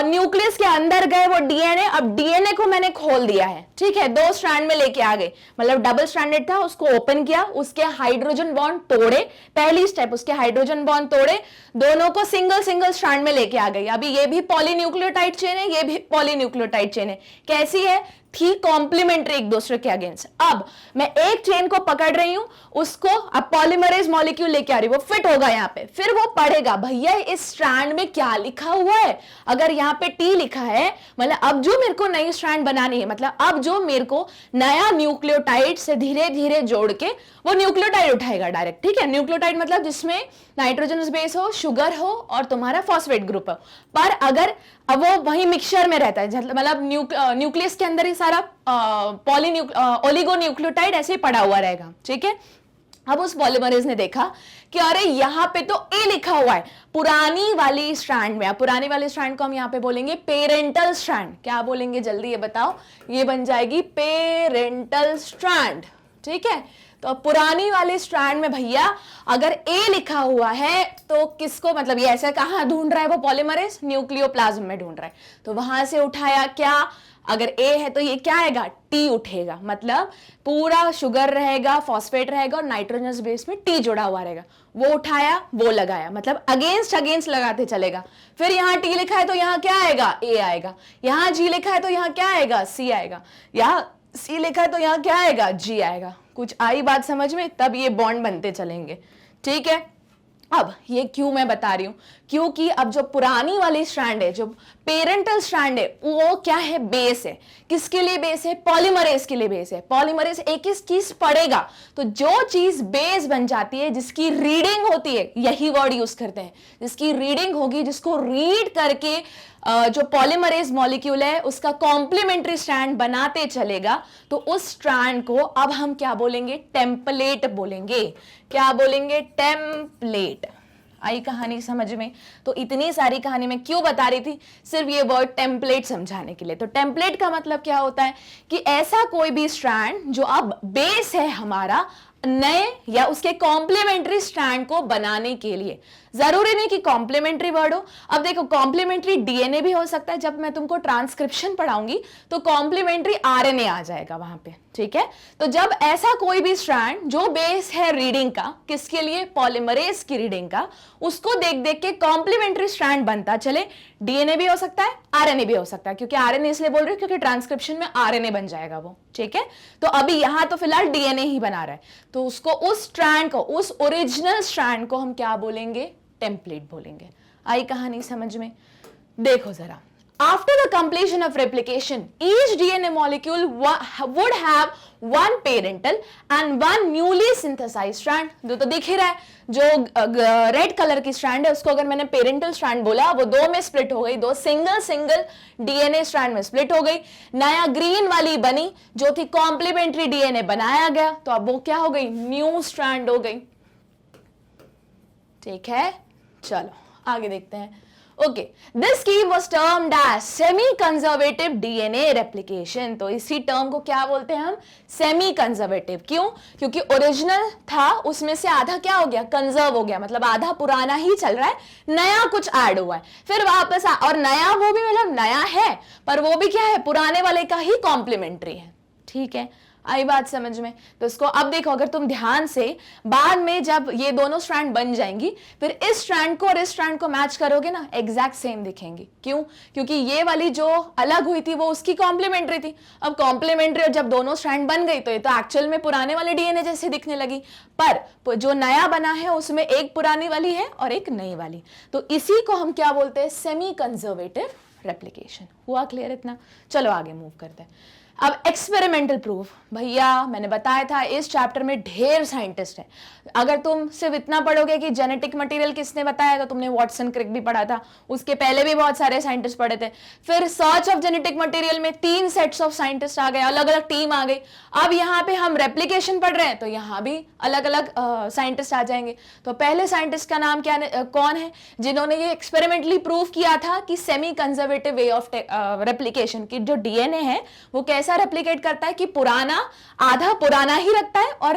न्यूक्लियस के अंदर गए वो डीएनए, अब डीएनए को मैंने खोल दिया है, ठीक है, 2 स्ट्रैंड में लेके आ गए, मतलब डबल स्ट्रैंडेड था, उसको ओपन किया, उसके हाइड्रोजन बॉन्ड तोड़े, पहली स्टेप उसके हाइड्रोजन बॉन्ड तोड़े, दोनों को सिंगल सिंगल स्ट्रैंड में लेके आ गई। अभी ये भी पॉलीन्यूक्लियोटाइड चेन है, ये भी पॉलीन्यूक्लियोटाइड चेन है, कैसी है? थी कॉम्प्लीमेंट्री एक दूसरे के अगेंस्ट। अब मैं एक चेन को पकड़ रही हूं, उसको अब पॉलीमरेज मॉलिक्यूल लेके आ रही, वो फिट होगा यहाँ पे, फिर वो पढ़ेगा भैया इस स्ट्रैंड में क्या लिखा हुआ है, अगर यहाँ पे टी लिखा है मतलब अब जो मेरे को नई स्ट्रैंड बनानी है, मतलब अब जो मेरे को नया न्यूक्लियोटाइड से धीरे धीरे जोड़ के वो न्यूक्लियोटाइड उठाएगा डायरेक्ट, ठीक है, न्यूक्लियोटाइड मतलब जिसमें नाइट्रोजन बेस हो, शुगर हो और तुम्हारा फॉस्फेट ग्रुप हो, पर अगर अब वो वही मिक्सचर में रहता है, मतलब न्यूक्लियस के अंदर ही सारा ओलिगोन्यूक्लियोटाइड ऐसे ही पड़ा हुआ रहेगा, ठीक है। अब उस पॉलीमरेज ने देखा कि अरे यहाँ पे तो ए लिखा हुआ है पुरानी वाली स्ट्रैंड में, पुरानी वाली स्ट्रैंड को हम यहाँ पे बोलेंगे पेरेंटल स्ट्रैंड, क्या बोलेंगे जल्दी ये बताओ, ये बन जाएगी पेरेंटल स्ट्रैंड, ठीक है। तो पुरानी वाली स्ट्रैंड में भैया अगर ए लिखा हुआ है तो किसको, मतलब ये ऐसा कहाँ ढूंढ रहा है वो पॉलीमरेज, न्यूक्लियोप्लाज्म में ढूंढ रहा है, तो वहां से उठाया क्या, अगर ए है तो ये क्या आएगा, टी उठेगा, मतलब पूरा शुगर रहेगा, फॉस्फेट रहेगा और नाइट्रोजन बेस में टी जुड़ा हुआ रहेगा, वो उठाया वो लगाया, मतलब अगेंस्ट अगेंस्ट लगाते चलेगा। फिर यहाँ टी लिखा है तो यहाँ क्या आएगा, ए आएगा, यहाँ जी लिखा है तो यहाँ क्या आएगा, सी आएगा, यहाँ सी लिखा है तो यहाँ क्या आएगा, जी आएगा। कुछ आई बात समझ में? तब ये बॉन्ड बनते चलेंगे, ठीक है। अब ये क्यों मैं बता रही हूं, क्योंकि अब जो पुरानी वाली स्ट्रैंड है, जो पेरेंटल स्ट्रैंड है, वो क्या है, बेस है, किसके लिए बेस है, पॉलीमरेज के लिए बेस है। पॉलीमरेज एक ही चीज पढ़ेगा, तो जो चीज बेस बन जाती है, जिसकी रीडिंग होती है, यही वर्ड यूज करते हैं, जिसकी रीडिंग होगी, जिसको रीड करके जो पॉलीमरेज मॉलिक्यूल है उसका कॉम्प्लीमेंट्री स्ट्रैंड बनाते चलेगा, तो उस स्ट्रैंड को अब हम क्या बोलेंगे, टेम्पलेट बोलेंगे। क्या बोलेंगे, टेम्पलेट। आई कहानी समझ में? तो इतनी सारी कहानी मैं क्यों बता रही थी, सिर्फ ये वर्ड टेम्पलेट समझाने के लिए। तो टेम्पलेट का मतलब क्या होता है कि ऐसा कोई भी स्ट्रैंड जो अब बेस है हमारा नए या उसके कॉम्प्लीमेंट्री स्ट्रैंड को बनाने के लिए, जरूरी नहीं कि कॉम्प्लीमेंट्री वर्ड हो। अब देखो कॉम्प्लीमेंट्री डीएनए भी हो सकता है, जब मैं तुमको ट्रांसक्रिप्शन पढ़ाऊंगी तो कॉम्प्लीमेंट्री आरएनए आ जाएगा वहां पे, ठीक है। तो जब ऐसा कोई भी स्ट्रैंड जो बेस है रीडिंग का, किसके लिए, पॉलीमरेज की रीडिंग का, उसको देख देख के कॉम्प्लीमेंट्री स्ट्रैंड बनता चले। डीएनए भी हो सकता है, आरएनए भी हो सकता है, क्योंकि आरएनए इसलिए बोल रही हूं क्योंकि ट्रांसक्रिप्शन में आरएनए बन जाएगा वो, ठीक है। तो अभी यहां तो फिलहाल डीएनए ही बना रहा है, तो उसको, उस स्ट्रैंड को, उस ओरिजिनल स्ट्रैंड को हम क्या बोलेंगे, टेम्पलेट बोलेंगे। आई कहानी समझ में? देखो जरा, after the completion of replication, each DNA molecule would have one parental and one newly synthesized strand। तो दिख ही रहा है, जो रेड कलर की स्ट्रैंड है उसको अगर मैंने पेरेंटल स्ट्रैंड बोला, वो 2 में स्प्लिट हो गई, 2 सिंगल डीएनए स्ट्रैंड में स्प्लिट हो गई, नया ग्रीन वाली बनी जो थी कॉम्प्लीमेंट्री डीएनए बनाया गया, तो अब वो क्या हो गई, न्यू स्ट्रैंड हो गई, ठीक है। चलो आगे देखते हैं। Okay, this scheme was termed as semi conservative DNA replication. तो इसी टर्म को क्या बोलते हैं हम, सेमी कंजर्वेटिव। क्यों? क्योंकि ओरिजिनल था उसमें से आधा क्या हो गया, कंजर्व हो गया, मतलब आधा पुराना ही चल रहा है, नया कुछ ऐड हुआ है, फिर वापस और नया, वो भी मतलब नया है पर वो भी क्या है, पुराने वाले का ही कॉम्प्लीमेंट्री है, ठीक है। आई बात समझ में? तो इसको अब देखो, अगर तुम ध्यान से बाद में जब ये दोनों स्ट्रैंड बन जाएंगी, फिर इस स्ट्रैंड को और इस स्ट्रैंड को मैच करोगे ना, एग्जैक्ट सेम दिखेंगी। क्यों? क्योंकि ये वाली जो अलग हुई थी वो उसकी कॉम्प्लीमेंट्री थी, अब कॉम्प्लीमेंट्री और जब दोनों स्ट्रैंड बन गई तो ये तो एक्चुअल में पुराने वाले डीएनए जैसी दिखने लगी, पर जो नया बना है उसमें एक पुरानी वाली है और एक नई वाली, तो इसी को हम क्या बोलते हैं, सेमी कंजर्वेटिव रेप्लिकेशन। हुआ क्लियर इतना? चलो आगे मूव करते हैं। अब एक्सपेरिमेंटल प्रूफ, भैया मैंने बताया था इस चैप्टर में ढेर साइंटिस्ट हैं। अगर तुम सिर्फ इतना पढ़ोगे कि जेनेटिक मटेरियल किसने बताया, तो तुमने वॉटसन क्रिक भी पढ़ा था, उसके पहले भी बहुत सारे साइंटिस्ट पढ़े थे। फिर सर्च ऑफ जेनेटिक मटेरियल में 3 सेट्स ऑफ साइंटिस्ट आ गए, अलग अलग टीम आ गई। अब यहाँ पे हम रेप्लिकेशन पढ़ रहे हैं, तो यहाँ भी अलग अलग साइंटिस्ट आ जाएंगे। तो पहले साइंटिस्ट का नाम क्या कौन है, जिन्होंने ये एक्सपेरिमेंटली प्रूव किया था कि semi conservative way of replication की जो डीएनए है वो कैसा रेप्लिकेट करता है कि पुराना आधा पुराना ही रखता है और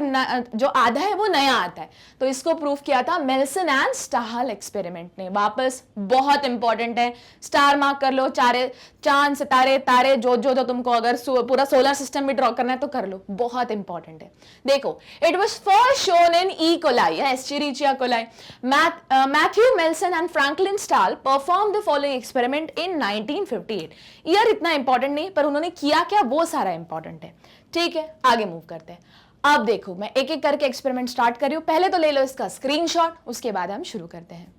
जो आधा है वो नया आता है। तो इसको प्रूफ किया था मेल्सन एंड स्टाहल एक्सपेरिमेंट ने। वापस बहुत इंपॉर्टेंट है, स्टार मार्क कर लो, चांद सितारे तारे जो जो तो तुमको अगर पूरा सोलर सिस्टम भी ड्रॉ करना है तो कर लो, बहुत इंपॉर्टेंट है। देखो, it was first shown in E coli, Escherichia coli. Matthew Meselson and Franklin Stahl perform the following experiment in 1958। Year इतना इंपॉर्टेंट नहीं, पर उन्होंने किया क्या वो सारा इंपॉर्टेंट है। ठीक है, आगे मूव करते हैं। अब देखो, मैं एक एक करके एक्सपेरिमेंट स्टार्ट कर रही हूं, पहले तो ले लो इसका स्क्रीनशॉट, उसके बाद हम शुरू करते हैं।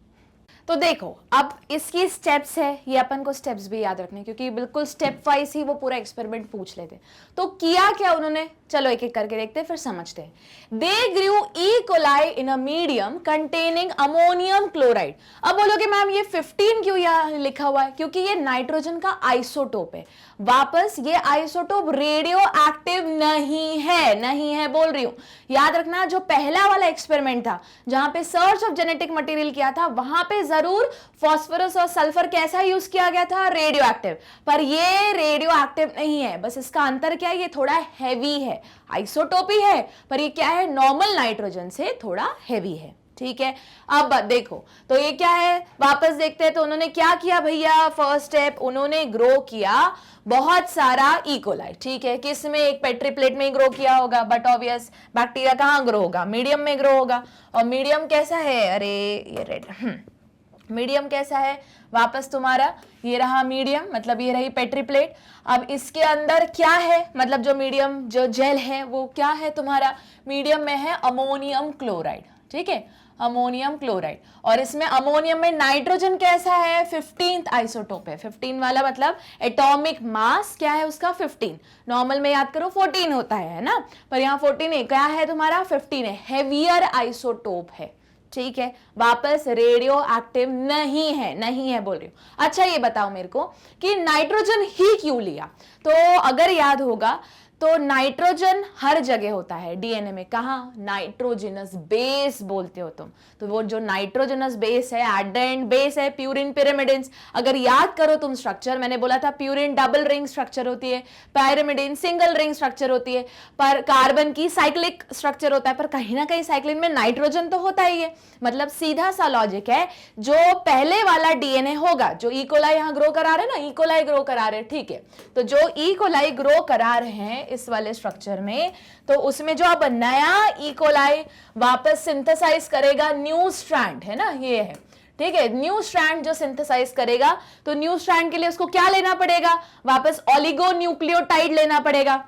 तो देखो, अब इसकी स्टेप्स है, ये अपन को स्टेप्स भी याद रखने, क्योंकि बिल्कुल स्टेप वाइज ही वो पूरा एक्सपेरिमेंट पूछ लेते। तो किया क्या उन्होंने, चलो एक एक करके देखते हैं फिर समझते हैं। They grew E coli in a medium containing ammonium chloride. अब बोलोगे मैम ये 15 क्यों यहाँ लिखा हुआ है, क्योंकि ये नाइट्रोजन का आइसोटोप है। वापस ये आइसोटोप रेडियो एक्टिव नहीं है बोल रही हूं। याद रखना, जो पहला वाला एक्सपेरिमेंट था जहां पे सर्च ऑफ जेनेटिक मटेरियल किया था, वहां पे जरूर फास्फोरस और सल्फर कैसा यूज किया गया था, रेडियो एक्टिव। पर ये रेडियो एक्टिव नहीं है, बस इसका अंतर क्या है, ये थोड़ा हैवी है, आइसोटोपी है, पर ये क्या है, नॉर्मल नाइट्रोजन से थोड़ा हैवी है। ठीक है, अब देखो तो ये क्या है, वापस देखते हैं। तो उन्होंने क्या किया भैया, फर्स्ट स्टेप उन्होंने ग्रो किया बहुत सारा ई कोलाई। ठीक है, किस में, एक पेट्री प्लेट में ही ग्रो किया होगा, बट ऑब्वियस बैक्टीरिया कहाँ ग्रो होगा, मीडियम में ग्रो होगा। और मीडियम कैसा है, अरे ये रेड, मीडियम कैसा है, वापस तुम्हारा ये रहा मीडियम, मतलब ये रही पेट्री प्लेट। अब इसके अंदर क्या है, मतलब जो मीडियम जो जेल है वो क्या है तुम्हारा, मीडियम में है अमोनियम क्लोराइड। ठीक है, अमोनियम क्लोराइड। और इसमें अमोनियम में नाइट्रोजन कैसा है, 15th आइसोटोप है। 15 वाला मतलब एटॉमिक मास क्या है उसका, 15। नॉर्मल में याद करो 14 होता है ना, पर यहाँ 14 है, क्या है तुम्हारा 15 है, हेवियर आइसोटोप है। ठीक है, वापस रेडियो एक्टिव नहीं है बोल रही हूं। अच्छा ये बताओ मेरे को कि नाइट्रोजन ही क्यों लिया। तो अगर याद होगा तो नाइट्रोजन हर जगह होता है डीएनए में, कहाँ, नाइट्रोजनस बेस बोलते हो तुम। तो वो जो नाइट्रोजनस बेस है, एडेंड बेस है, प्यूरिन पिरिमिडिन्स। अगर याद करो तुम स्ट्रक्चर, मैंने बोला था प्यूरिन डबल रिंग स्ट्रक्चर होती है, पायरिमिडिन सिंगल रिंग स्ट्रक्चर होती है, पर कार्बन की साइक्लिक स्ट्रक्चर होता है। पर कहीं ना कहीं साइक्लिन में नाइट्रोजन तो होता ही है। मतलब सीधा सा लॉजिक है, जो पहले वाला डीएनए होगा, जो ई कोलाई यहाँ ग्रो करा रहे ना, ई कोलाई ग्रो करा रहे, ठीक है, तो जो ई कोलाई ग्रो करा रहे हैं इस वाले स्ट्रक्चर में, तो उसमें जो अब नया ई कोलाई वापस सिंथेसाइज करेगा न्यू स्ट्रैंड, है ना, ये है। ठीक है, न्यू स्ट्रैंड जो सिंथेसाइज करेगा, तो न्यू स्ट्रैंड के लिए उसको क्या लेना पड़ेगा, वापस ओलिगो न्यूक्लियोटाइड लेना पड़ेगा।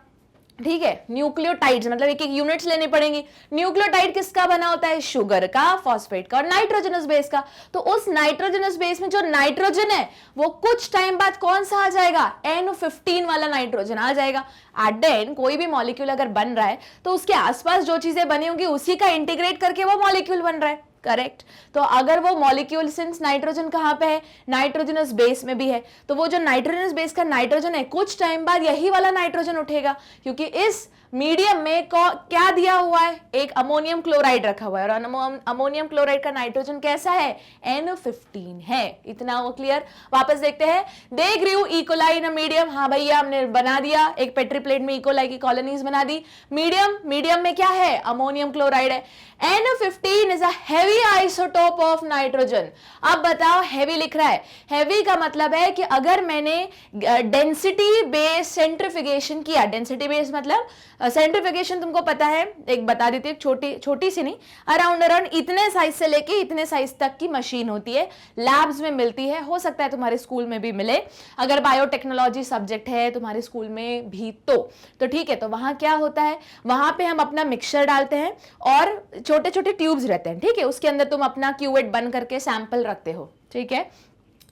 ठीक है, न्यूक्लियोटाइड्स मतलब एक एक यूनिट्स लेनी पड़ेंगी। न्यूक्लियोटाइड किसका बना होता है, शुगर का, फॉस्फेट का और नाइट्रोजनस बेस का। तो उस नाइट्रोजनस बेस में जो नाइट्रोजन है वो कुछ टाइम बाद कौन सा आ जाएगा, N15 वाला नाइट्रोजन आ जाएगा। एट द एंड कोई भी मॉलिक्यूल अगर बन रहा है तो उसके आसपास जो चीजें बनी होंगी उसी का इंटीग्रेट करके वो मॉलिक्यूल बन रहा है, करेक्ट। तो अगर वो मॉलिक्यूल, सिंस नाइट्रोजन कहां पे है, नाइट्रोजनस बेस में भी है, तो वो जो नाइट्रोजनस बेस का नाइट्रोजन है कुछ टाइम बाद यही वाला नाइट्रोजन उठेगा, क्योंकि इस मीडियम में क्या दिया हुआ है, एक अमोनियम क्लोराइड रखा हुआ है, और अमोनियम क्लोराइड का नाइट्रोजन कैसा है, N15 है। इतना वो क्लियर। वापस देखते हैं, they grew E coli in a medium. हाँ भैया, हमने बना दिया, एक पेट्री प्लेट में ई कोलाई की कॉलोनीज बना दी। मीडियम में क्या है, अमोनियम क्लोराइड है। N15 is a heavy isotope of nitrogen. अब बताओ, हेवी लिख रहा है, हेवी का मतलब है कि अगर मैंने डेंसिटी बेस सेंट्रीफ्यूगेशन किया, डेंसिटी बेस मतलब सेंट्रीफ्यूगेशन तुमको पता है, एक बता देती है, छोटी सी नहीं, अराउंड इतने साइज से लेके इतने साइज तक की मशीन होती है, लैब्स में मिलती है, हो सकता है तुम्हारे स्कूल में भी मिले, अगर बायोटेक्नोलॉजी सब्जेक्ट है तुम्हारे स्कूल में भी तो ठीक है। तो वहां क्या होता है, वहां पे हम अपना मिक्सचर डालते हैं और छोटे छोटे ट्यूब्स रहते हैं, ठीक है, उसके अंदर तुम अपना क्यूवेट बन करके सैंपल रखते हो, ठीक है।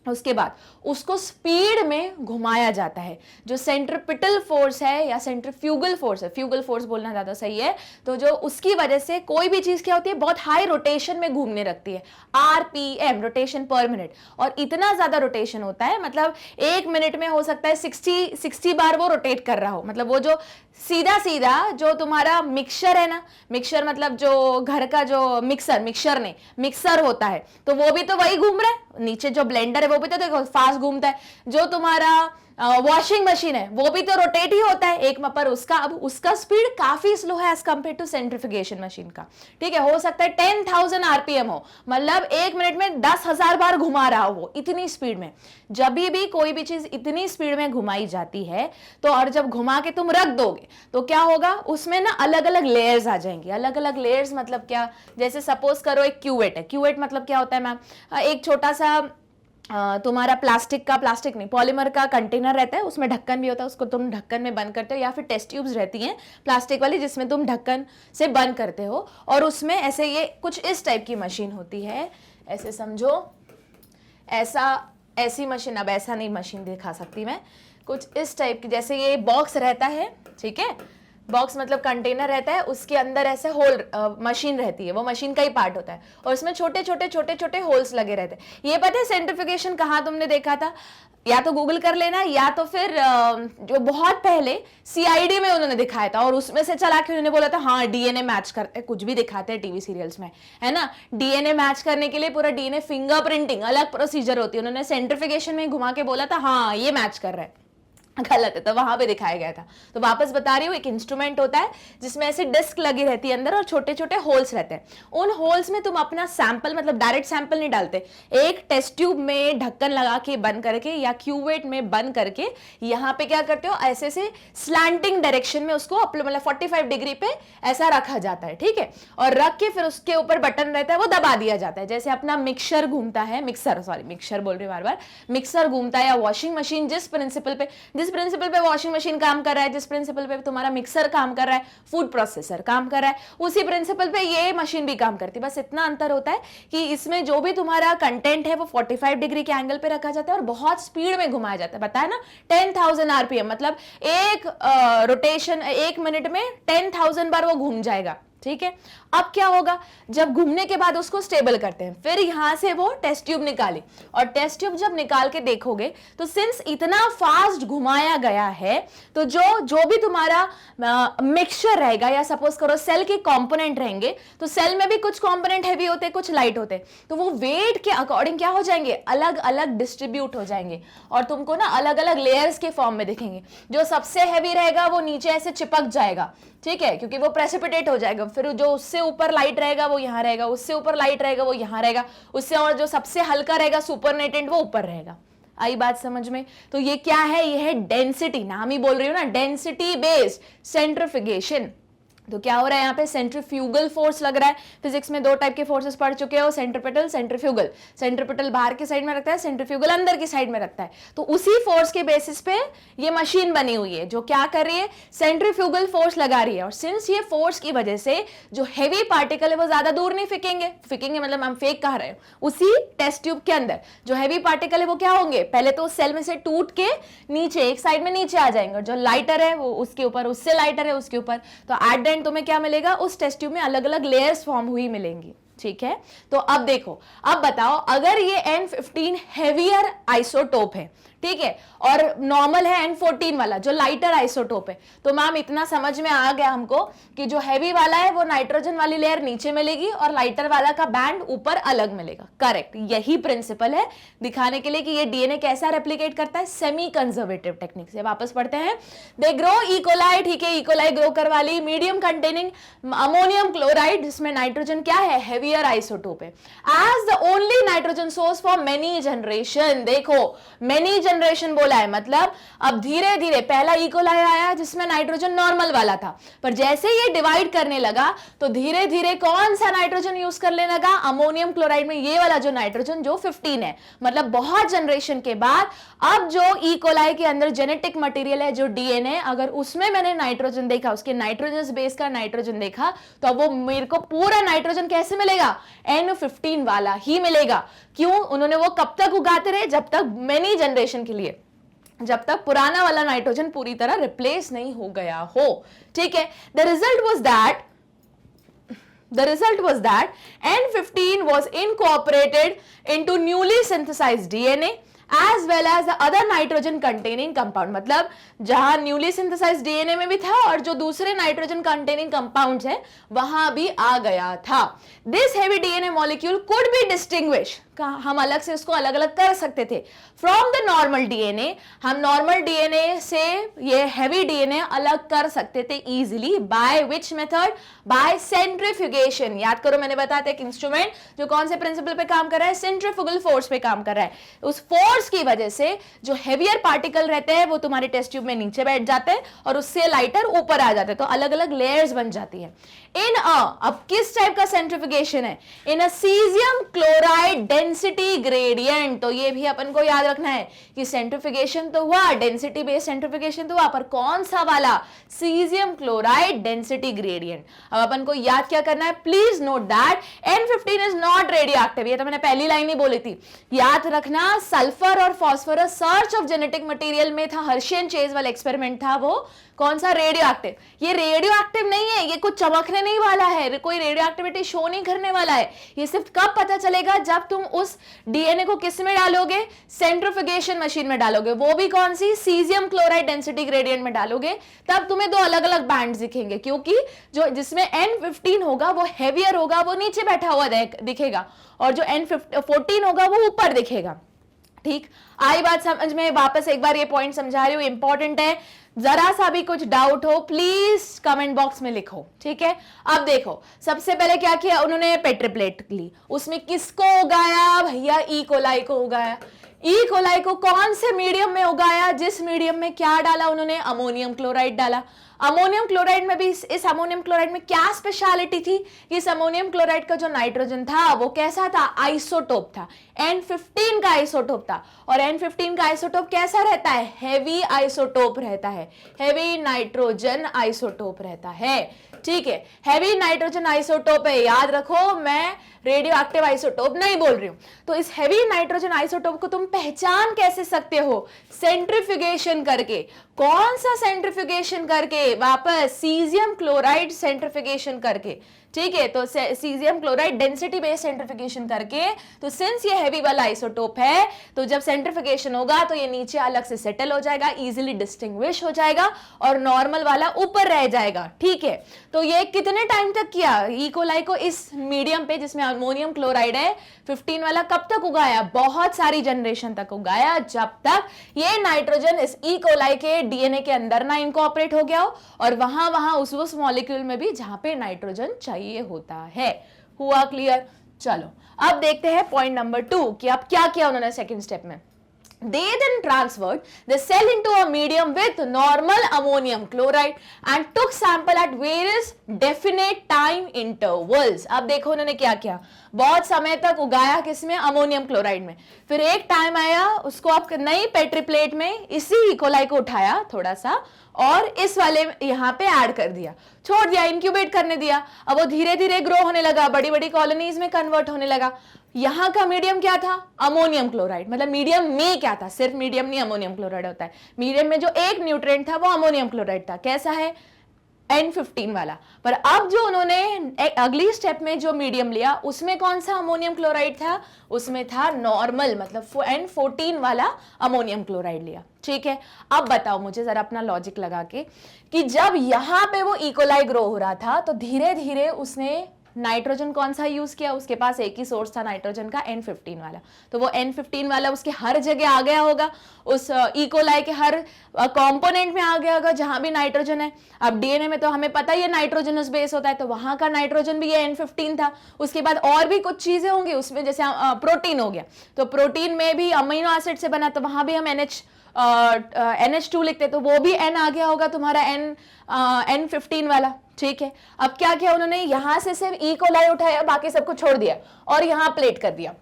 उसके बाद उसको स्पीड में घुमाया जाता है। जो सेंट्रिपिटल फोर्स है या सेंट्रीफ्यूगल फोर्स है, फ्यूगल फोर्स बोलना ज़्यादा सही है, तो जो उसकी वजह से कोई भी चीज़ क्या होती है, बहुत हाई रोटेशन में घूमने लगती है, RPM, रोटेशन पर मिनट। और इतना ज़्यादा रोटेशन होता है, मतलब 1 मिनट में हो सकता है 60 बार वो रोटेट कर रहा हो। मतलब वो जो सीधा सीधा जो तुम्हारा मिक्सचर है ना, मिक्सचर मतलब जो घर का जो मिक्सर होता है, तो वो भी तो वही घूम रहा है। नीचे जो ब्लेंडर है वो भी तो देखो फास्ट घूमता है। जो तुम्हारा वॉशिंग मशीन है वो भी तो रोटेट ही होता है एक, पर उसका स्पीड काफी स्लो है as compare to centrifugation machine का। ठीक है, हो सकता है 10,000 RPM हो, मतलब 1 मिनट में 10,000 बार घुमा रहा हो वो, इतनी स्पीड में। जब भी कोई भी चीज इतनी स्पीड में घुमाई जाती है, तो और जब घुमा के तुम रख दोगे तो क्या होगा, उसमें ना अलग अलग लेयर्स आ जाएंगी। अलग अलग लेयर्स मतलब क्या, जैसे सपोज करो एक क्यूवेट है। क्यूवेट मतलब क्या होता है मैम, एक छोटा सा तुम्हारा प्लास्टिक नहीं, पॉलीमर का कंटेनर रहता है, उसमें ढक्कन भी होता है, उसको तुम ढक्कन में बंद करते हो, या फिर टेस्ट ट्यूब्स रहती हैं प्लास्टिक वाली जिसमें तुम ढक्कन से बंद करते हो, और उसमें ऐसे ये कुछ इस टाइप की मशीन होती है। ऐसे समझो, ऐसी मशीन, अब ऐसा नहीं मशीन दिखा सकती मैं, कुछ इस टाइप की, जैसे ये बॉक्स रहता है, ठीक है, बॉक्स मतलब कंटेनर रहता है, उसके अंदर ऐसे होल मशीन रहती है, वो मशीन का ही पार्ट होता है, और उसमें छोटे छोटे होल्स लगे रहते हैं। ये पता है सेंट्रिफिकेशन कहाँ तुमने देखा था, या तो गूगल कर लेना, या तो फिर जो बहुत पहले CID में उन्होंने दिखाया था, और उसमें से चला के उन्होंने बोला था हाँ DNA मैच करते, कुछ भी दिखाते हैं टीवी सीरियल्स में, है ना। DNA मैच करने के लिए पूरा DNA फिंगरप्रिंटिंग अलग प्रोसीजर होती है, उन्होंने सेंट्रिफिकेशन में घुमा के बोला था हाँ ये मैच कर रहा है, गलत है, तो वहां पे दिखाया गया था। तो वापस बता रही हूँ, एक इंस्ट्रूमेंट होता है जिसमें ऐसी डिस्क लगी रहती है अंदर, और छोटे छोटे होल्स रहते हैं। उन होल्स में तुम अपना सैंपल, मतलब डायरेक्ट सैंपल नहीं डालते, एक टेस्ट ट्यूब में ढक्कन लगा के बंद करके, या क्यूवेट में बंद करके, यहाँ पे क्या करते हो, ऐसे से स्लैंटिंग डायरेक्शन में उसको मतलब 45 डिग्री पे ऐसा रखा जाता है, ठीक है, और रख के फिर उसके ऊपर बटन रहता है, वो दबा दिया जाता है। जैसे अपना मिक्सर घूमता है, मिक्सर बोल रही हूँ बार बार, मिक्सर घूमता है, या वॉशिंग मशीन जिस प्रिंसिपल पे वॉशिंग मशीन काम कर रहा है, जिस प्रिंसिपल पे तुम्हारा मिक्सर काम कर रहा है, फूड प्रोसेसर काम कर रहा है, उसी प्रिंसिपल पे ये मशीन भी काम करती है। बस इतना अंतर होता है कि इसमें जो भी तुम्हारा कंटेंट है वो 45 डिग्री के एंगल पे रखा जाता है और बहुत स्पीड में घुमाया जाता है। बताया ना, 10,000 RPM, मतलब एक रोटेशन 1 मिनट में 10,000 बार वो घूम जाएगा। ठीक है, अब क्या होगा, जब घूमने के बाद उसको स्टेबल करते हैं, फिर यहां से वो टेस्ट ट्यूब निकाली, और टेस्ट ट्यूब जब निकाल के देखोगे तो सिंस इतना फास्ट घुमाया गया है, तो जो भी तुम्हारा मिक्सचर रहेगा, या सपोज करो सेल के कंपोनेंट रहेंगे, तो सेल में भी कुछ कंपोनेंट हैवी होते हैं, कुछ लाइट होते हैं, तो वो वेट के अकॉर्डिंग क्या हो जाएंगे, अलग अलग डिस्ट्रीब्यूट हो जाएंगे, और तुमको ना अलग अलग लेयर्स के फॉर्म में दिखेंगे। जो सबसे हैवी रहेगा वो नीचे ऐसे चिपक जाएगा, ठीक है, क्योंकि वो प्रेसिपिटेट हो जाएगा। फिर जो उससे ऊपर लाइट रहेगा वो यहाँ रहेगा, उससे ऊपर लाइट रहेगा वो यहाँ रहेगा, उससे और जो सबसे हल्का रहेगा सुपरनेटेंट वो ऊपर रहेगा। आई बात समझ में? तो ये क्या है, ये है डेंसिटी, नाम ही बोल रही हूँ ना, डेंसिटी बेस्ड सेंट्रिफिकेशन। तो क्या हो रहा है यहाँ पे, सेंट्रीफ्यूगल फोर्स लग रहा है। फिजिक्स में 2 टाइप के फोर्सेस पढ़ चुके हो, सेंट्रिपिटल, सेंट्रीफ्यूगल। सेंट्रिपिटल बाहर की साइड में रखता है, सेंट्रीफ्यूगल अंदर की साइड में रखता है। तो उसी फोर्स के बेसिस पे ये मशीन बनी हुई है जो क्या कर रही है, सेंट्रीफ्यूगल फोर्स लगा रही है। और सिंस ये फोर्स की वजह से जो हैवी पार्टिकल है वो ज्यादा दूर नहीं फेंकेंगे मतलब हम फेंक कहाँ रहे हैं, उसी टेस्ट ट्यूब के अंदर जो हैवी पार्टिकल है वो क्या होंगे, पहले तो सेल में से टूट के नीचे एक साइड में नीचे आ जाएंगे, और जो लाइटर है वो उसके ऊपर, उससे लाइटर है उसके ऊपर। तो एट द एंड तुम्हें क्या मिलेगा, उस टेस्ट ट्यूब में अलग अलग लेयर्स फॉर्म हुई मिलेंगी। ठीक है, तो अब देखो, अब बताओ, अगर ये N15 हेवियर आइसोटोप है, ठीक है, और नॉर्मल है N14 वाला जो लाइटर आइसोटोप है, तो मैम इतना समझ में आ गया हमको कि जो हैवी वाला है वो नाइट्रोजन वाली लेयर नीचे मिलेगी और लाइटर वाला का बैंड ऊपर अलग मिलेगा। करेक्ट, यही प्रिंसिपल है दिखाने के लिए कि ये डीएनए कैसा रेप्लिकेट करता है, सेमी कंजर्वेटिव टेक्निक से। वापस पढ़ते हैं, दे ग्रो इकोलाई, ठीक है, इकोलाई ग्रो करवा ली, मीडियम कंटेनिंग अमोनियम क्लोराइड, जिसमें नाइट्रोजन क्या है, हेवियर आइसोटोप है, as the only nitrogen source for many generation. देखो, मेनी जनरेशन बोला है, मतलब अब धीरे धीरे पहला इकोलाई आया जिसमें नाइट्रोजन नॉर्मल वाला था, पर जैसे ये डिवाइड करने लगा तो धीरे धीरे कौन सा नाइट्रोजन यूज करने लगा, अमोनियम क्लोराइड में ये वाला जो नाइट्रोजन जो 15 है। मतलब बहुत जनरेशन के बाद अब जो इकोलाई के अंदर जेनेटिक मटेरियल है जो डीएनए, अगर उसमें मैंने नाइट्रोजन देखा, उसके नाइट्रोजन बेस का नाइट्रोजन देखा, तो अब वो मेरे को पूरा नाइट्रोजन कैसे मिलेगा, N15 वाला ही मिलेगा। क्यों? उन्होंने वो कब तक उगाते रहे, जब तक मेनी जनरेशन के लिए, जब तक पुराना वाला नाइट्रोजन पूरी तरह रिप्लेस नहीं हो गया हो। ठीक है, the result was that N15 was incorporated into newly synthesized DNA as well as the other nitrogen containing compound। मतलब जहां न्यूली सिंथेसाइज्ड डीएनए में भी था और जो दूसरे नाइट्रोजन कंटेनिंग कंपाउंड्स है वहां भी आ गया था। This heavy DNA molecule could be distinguish, हम अलग से इसको अलग अलग कर सकते थे फ्रॉम द नॉर्मल डीएनए। हम नॉर्मल डीएनए से ये हैवी डीएनए अलग कर सकते थे easily. By which method? Bye centrifugation. याद करो, मैंने बताया था एक इंस्ट्रूमेंट जो कौन से प्रिंसिपल पे काम कर रहा है, सेंट्रीफ्यूगल फोर्स पे काम कर रहा है। उस फोर्स की वजह से जो हेवियर पार्टिकल रहते हैं वो तुम्हारे टेस्ट ट्यूब में नीचे बैठ जाते हैं और उससे लाइटर ऊपर आ जाते हैं, तो अलग अलग लेयर्स बन जाती है। अब किस टाइप का सेंट्रीफ्यूगेशन है? इन अ सीजियम क्लोराइड डेंसिटी ग्रेडियंट। तो ये भी अपन को याद रखना है कि सेंट्रीफ्यूगेशन तो हुआ, डेंसिटी बेस्ड सेंट्रीफ्यूगेशन तो हुआ, पर कौन सा वाला? Caesium chloride density gradient. अब अपन को याद क्या करना है? Please note that N15 is not radio active. ये तो मैंने पहली लाइन ही बोली थी, याद रखना। सल्फर और phosphorus search of genetic material में था, हर्शियन चेज वाला एक्सपेरिमेंट था, वो कौन सा? Radio active. ये रेडियो एक्टिव नहीं है, ये कुछ चमकने नहीं वाला है, कोई रेडियो एक्टिविटी शो नहीं करने वाला है। ये सिर्फ कब पता चलेगा? जब तुम उस डीएनए को किस में डालोगे? सेंट्रीफ्यूगेशन मशीन में डालोगे, वो भी कौन सी? सीजियम क्लोराइड डेंसिटी ग्रेडियंट में डालोगे, तब तुम्हें दो अलग अलग बैंड दिखेंगे, क्योंकि जो जिसमें N15 होगा वो हेवियर होगा, वो नीचे बैठा हुआ दिखेगा, और जो N14 होगा वो ऊपर दिखेगा। ठीक, आई बात समझ में? वापस एक बार ये पॉइंट समझा रही हूं, इंपॉर्टेंट है। जरा सा भी कुछ डाउट हो प्लीज कमेंट बॉक्स में लिखो। ठीक है, अब देखो, सबसे पहले क्या किया उन्होंने? पेट्रीप्लेट ली, उसमें किसको उगाया भैया? ई कोलाई को उगाया। ई कोलाई को कौन से मीडियम में उगाया? जिस मीडियम में क्या डाला उन्होंने? अमोनियम क्लोराइड डाला। अमोनियम क्लोराइड में भी इस अमोनियम क्लोराइड में क्या स्पेशलिटी थी? इस अमोनियम क्लोराइड का जो नाइट्रोजन था वो कैसा था? आइसोटोप था, N15 का आइसोटोप था। और N15 का आइसोटोप कैसा रहता है? हेवी आइसोटोप रहता है, हेवी नाइट्रोजन आइसोटोप रहता है। ठीक है, हेवी नाइट्रोजन आइसोटोप है, याद रखो, मैं रेडियो एक्टिव आइसोटोप नहीं बोल रही हूं। तो इस हेवी नाइट्रोजन आइसोटोप को तुम पहचान कैसे सकते हो? सेंट्रीफ्यूगेशन करके। कौन सा सेंट्रीफ्यूगेशन करके? वापस सीजियम क्लोराइड सेंट्रीफ्यूगेशन करके। ठीक है, तो caesium chloride density based centrifugation करके। तो सिंस ये हेवी वाला आइसोटोप है, तो जब सेंट्रीफ्यूगेशन होगा तो ये नीचे अलग से सेटल हो जाएगा, इजीली डिस्टिंग्विश हो जाएगा, और नॉर्मल वाला ऊपर रह जाएगा। ठीक है, तो ये कितने टाइम तक किया ई कोलाई को इस मीडियम पे जिसमें अमोनियम क्लोराइड है 15 वाला? कब तक उगाया? बहुत सारी जनरेशन तक उगाया, जब तक ये नाइट्रोजन इस ई कोलाई के डीएनए के अंदर ना इनकॉर्पोरेट हो गया हो, और वहां उस मॉलिक्यूल में भी जहां पे नाइट्रोजन चाहिए होता है। हुआ क्लियर? चलो अब देखते हैं पॉइंट नंबर 2 कि अब क्या किया उन्होंने सेकंड स्टेप में। They then transferred the cell into a medium with normal ammonium chloride and took sample at various definite time intervals। अब देखो उन्होंने क्या किया, बहुत समय तक उगाया किसमें? अमोनियम क्लोराइड में। फिर एक टाइम आया, उसको आप नई पेट्री प्लेट में इसी ई कोलाई को उठाया थोड़ा सा, और इस वाले यहाँ पे ऐड कर दिया, छोड़ दिया, इंक्यूबेट करने दिया। अब वो धीरे धीरे ग्रो होने लगा, बड़ी बड़ी कॉलोनीज में कन्वर्ट होने लगा। यहाँ का मीडियम क्या था? Ammonium chloride. मतलब मीडियम में क्या था? सिर्फ मीडियम नहीं, अमोनियम क्लोराइड होता है। मीडियम में जो एक न्यूट्रिएंट था वो अमोनियम क्लोराइड था। कैसा है? N15 वाला। पर अब जो उन्होंने अगली स्टेप में जो मीडियम लिया उसमें कौन सा अमोनियम क्लोराइड था? उसमें था नॉर्मल, मतलब N14 वाला अमोनियम क्लोराइड लिया। ठीक है, अब बताओ मुझे जरा अपना लॉजिक लगा के कि जब यहां पे वो ई कोलाई ग्रो हो रहा था तो धीरे धीरे उसने नाइट्रोजन कौन सा यूज किया, उसके पास एक ही सोर्स था नाइट्रोजन का, N15 वाला, तो वो N15 वाला उसके हर जगह आ गया होगा, उस इकोलाई के हर कंपोनेंट में आ गया होगा जहां भी नाइट्रोजन है। अब डीएनए में तो हमें पता ही है नाइट्रोजनस बेस होता है, तो वहां का नाइट्रोजन भी ये N15 था। उसके बाद और भी कुछ चीजें होंगी उसमें, जैसे प्रोटीन हो गया, तो प्रोटीन में भी अमीनो एसिड से बना, तो वहां भी हम NH2 लिखते, तो वो भी N आ गया होगा तुम्हारा N15 वाला। ठीक है, अब क्या किया उन्होंने, यहां से सिर्फ ई कोलाई उठाया, बाकी सबको छोड़ दिया और यहां प्लेट कर दिया।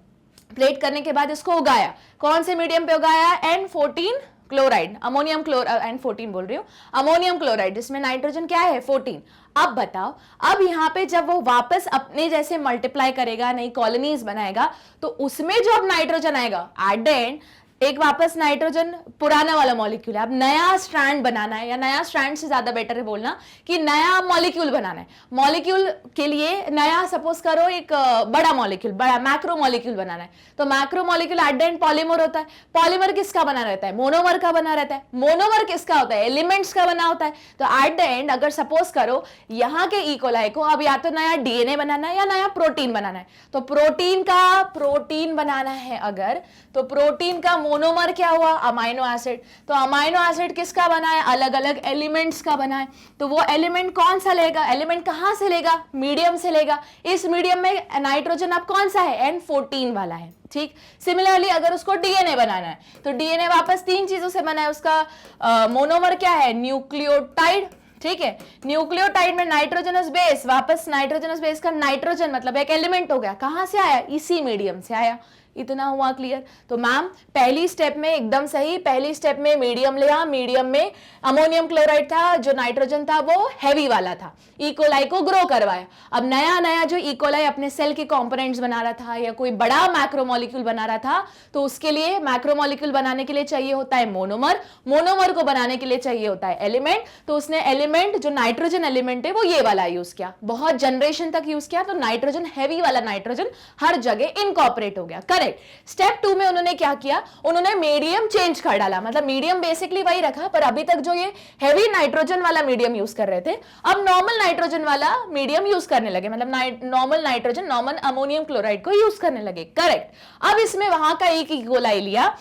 प्लेट करने के बाद इसको उगाया, कौन से मीडियम पे उगाया, N14 क्लोराइड, अमोनियम N14 बोल रही हूँ, अमोनियम क्लोराइड, जिसमें नाइट्रोजन क्या है 14। अब बताओ, अब यहाँ पे जब वो वापस अपने जैसे मल्टीप्लाई करेगा, नई कॉलोनीज बनाएगा, तो उसमें जो अब नाइट्रोजन आएगा एट द एंड, एक वापस नाइट्रोजन पुराना वाला मॉलिक्यूल है, अब नया स्ट्रैंड बनाना है, या नया स्ट्रैंड से ज्यादा बेटर है बोलना कि नया मॉलिक्यूल बनाना है। मॉलिक्यूल के लिए नया सपोज करो एक बड़ा मॉलिक्यूल, बड़ा मैक्रो मॉलिक्यूल बनाना है, तो macro molecule at the end polymer होता है। पॉलीमर किसका बना रहता है, मोनोमर का बना रहता है। मोनोमर किसका होता है, एलिमेंट्स का बना होता है। तो एट द एंड अगर सपोज करो यहाँ के इकोलाई को अब या तो नया डीएनए बनाना है या नया प्रोटीन बनाना है, तो प्रोटीन बनाना है अगर, तो प्रोटीन का मोनोमर क्या हुआ, अमाइनो एसिड। तो अमाइनो एसिड किसका बना है, अलग अलग एलिमेंट्स का बना है। तो वो एलिमेंट कौन सा लेगा, एलिमेंट कहां से लेगा, मीडियम से लेगा। इस मीडियम में नाइट्रोजन अब कौन सा है, N14 वाला है। ठीक, सिमिलरली अगर उसको डीएनए बनाना है, तो डीएनए वापस तीन चीजों से बना है, उसका मोनोमर क्या है, न्यूक्लियोटाइड। ठीक है, न्यूक्लियोटाइड में नाइट्रोजनस बेस, वापस नाइट्रोजनस बेस का नाइट्रोजन मतलब एक एलिमेंट हो गया, कहां से आया, इसी मीडियम से आया। इतना हुआ क्लियर। तो मैम पहली स्टेप में एकदम सही, पहली स्टेप में मीडियम लिया, मीडियम में अमोनियम क्लोराइड था, जो नाइट्रोजन था वो हैवी वाला था, इकोलाई को ग्रो करवाया। अब नया नया जो इकोलाई अपने सेल के कंपोनेंट्स बना रहा था या कोई बड़ा मैक्रोमोलिक्यूल बना रहा था, तो उसके लिए मैक्रोमोलिक्यूल बनाने के लिए चाहिए होता है मोनोमर, मोनोमर को बनाने के लिए चाहिए होता है एलिमेंट। तो उसने एलिमेंट जो नाइट्रोजन एलिमेंट है वो ये वाला यूज किया, बहुत जनरेशन तक यूज किया, तो नाइट्रोजन हैवी वाला नाइट्रोजन हर जगह इनकॉर्पोरेट हो गया। करेक्ट। स्टेप 2 में उन्होंने क्या किया, उन्होंने मीडियम चेंज कर डाला, मतलब मीडियम बेसिकली वही रखा, पर अभी तक जो ये हैवी नाइट्रोजन वाला मीडियम यूज कर रहे थे, अब नॉर्मल नाइट्रोजन वाला मीडियम यूज करने लगे, मतलब normal nitrogen, normal ammonium chloride को यूज करने लगे। करेक्ट। अब इसमें वहां का एक इकोलाई लिया,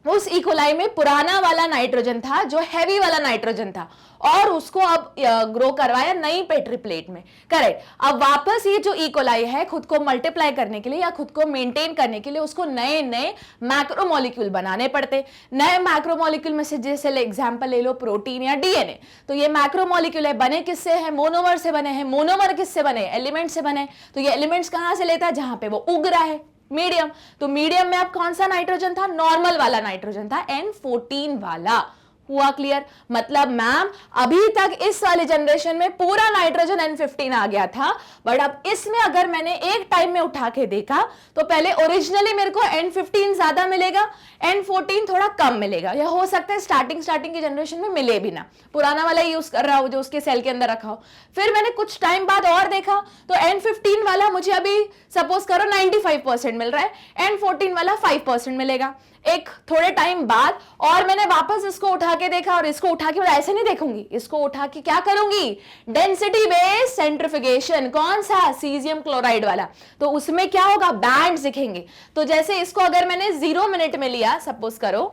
उस इकोलाई में पुराना वाला नाइट्रोजन था जो हैवी वाला नाइट्रोजन था, और उसको अब ग्रो करवाया नई पेट्री प्लेट में। करेक्ट। अब वापस ये जो इकोलाई है खुद को मल्टीप्लाई करने के लिए या खुद को मेंटेन करने के लिए उसको नए नए मैक्रोमोलिक्यूल बनाने पड़ते। नए मैक्रोमोलिक्यूल में से जैसे एग्जांपल ले लो प्रोटीन या डीएनए, तो ये मैक्रोमोलिक्यूल है, बने किससे है, मोनोमर से बने हैं। मोनोमर किससे बने, एलिमेंट से बने। तो ये एलिमेंट्स कहां से लेता है, जहां पे वो उग रहा है, मीडियम। तो मीडियम में अब कौन सा नाइट्रोजन था, नॉर्मल वाला नाइट्रोजन था, N14 वाला। हुआ क्लियर। मतलब मैम अभी तक इस वाले जनरेशन में पूरा नाइट्रोजन N15 आ गया था, बट अब इसमें अगर मैंने एक टाइम में उठा के देखा तो पहले ओरिजिनली मेरे को N15 ज्यादा मिलेगा, N14 थोड़ा कम मिलेगा, या हो सकता है स्टार्टिंग की जनरेशन में मिले भी ना, पुराना वाला यूज कर रहा हो जो उसके सेल के अंदर रखा हो। फिर मैंने कुछ टाइम बाद और देखा तो N15 वाला मुझे अभी सपोज करो 95% मिल रहा है, N14 वाला 5% मिलेगा। एक थोड़े टाइम बाद और मैंने वापस इसको उठा के देखा, और इसको उठा के ऐसे नहीं देखूंगी, इसको उठा के क्या करूंगी, डेंसिटी बेस्ड सेंट्रिफिकेशन, कौन सा, सीजियम क्लोराइड वाला, तो उसमें क्या होगा, बैंड्स दिखेंगे। तो जैसे इसको अगर मैंने 0 मिनट में लिया सपोज करो,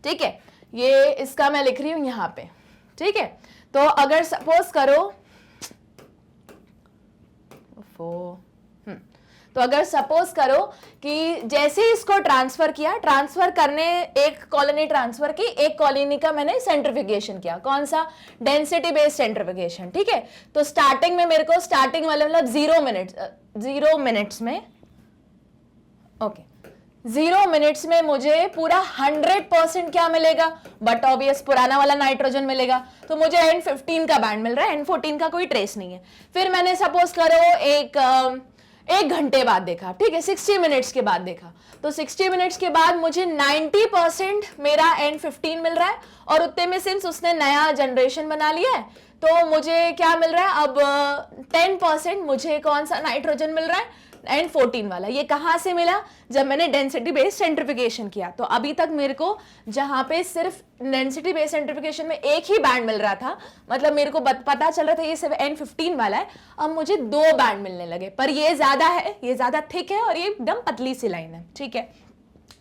ठीक है, ये इसका मैं लिख रही हूं यहां पे, ठीक है, तो अगर सपोज करो तो अगर सपोज करो कि जैसे इसको ट्रांसफर किया, ट्रांसफर करने एक कॉलोनी ट्रांसफर की, एक कॉलोनी का मैंने सेंट्रिफिकेशन किया, कौन सा, डेंसिटी बेस्ड सेंट्रिफिकेशन। ठीक है, तो स्टार्टिंग में मेरे को स्टार्टिंग वाले मतलब 0 मिनट्स में, ओके, 0 मिनट्स में मुझे पूरा 100% क्या मिलेगा, बट ऑब्वियस पुराना वाला नाइट्रोजन मिलेगा। तो मुझे N15 का बैंड मिल रहा है, N14 का कोई ट्रेस नहीं है। फिर मैंने सपोज करो एक घंटे बाद देखा, ठीक है, 60 मिनट्स के बाद देखा, तो 60 मिनट्स के बाद मुझे 90% मेरा N15 मिल रहा है, और उतने में सिंस उसने नया जनरेशन बना लिया है तो मुझे क्या मिल रहा है, अब 10% मुझे कौन सा नाइट्रोजन मिल रहा है, N14 वाला, ये कहाँ से मिला? जब मैंने डेंसिटी बेस्ड सेंट्रिफिकेशन किया। तो अभी तक मेरे को जहाँ पे सिर्फ डेंसिटी बेस्ड सेंट्रिफिकेशन में एक ही बैंड मिल रहा था, मतलब मेरे को पता चल रहा था ये सिर्फ N15 वाला है, अब मुझे 2 बैंड मिलने लगे, पर ये ज्यादा है, ये ज्यादा थिक है और ये एकदम पतली सी लाइन है, ठीक है।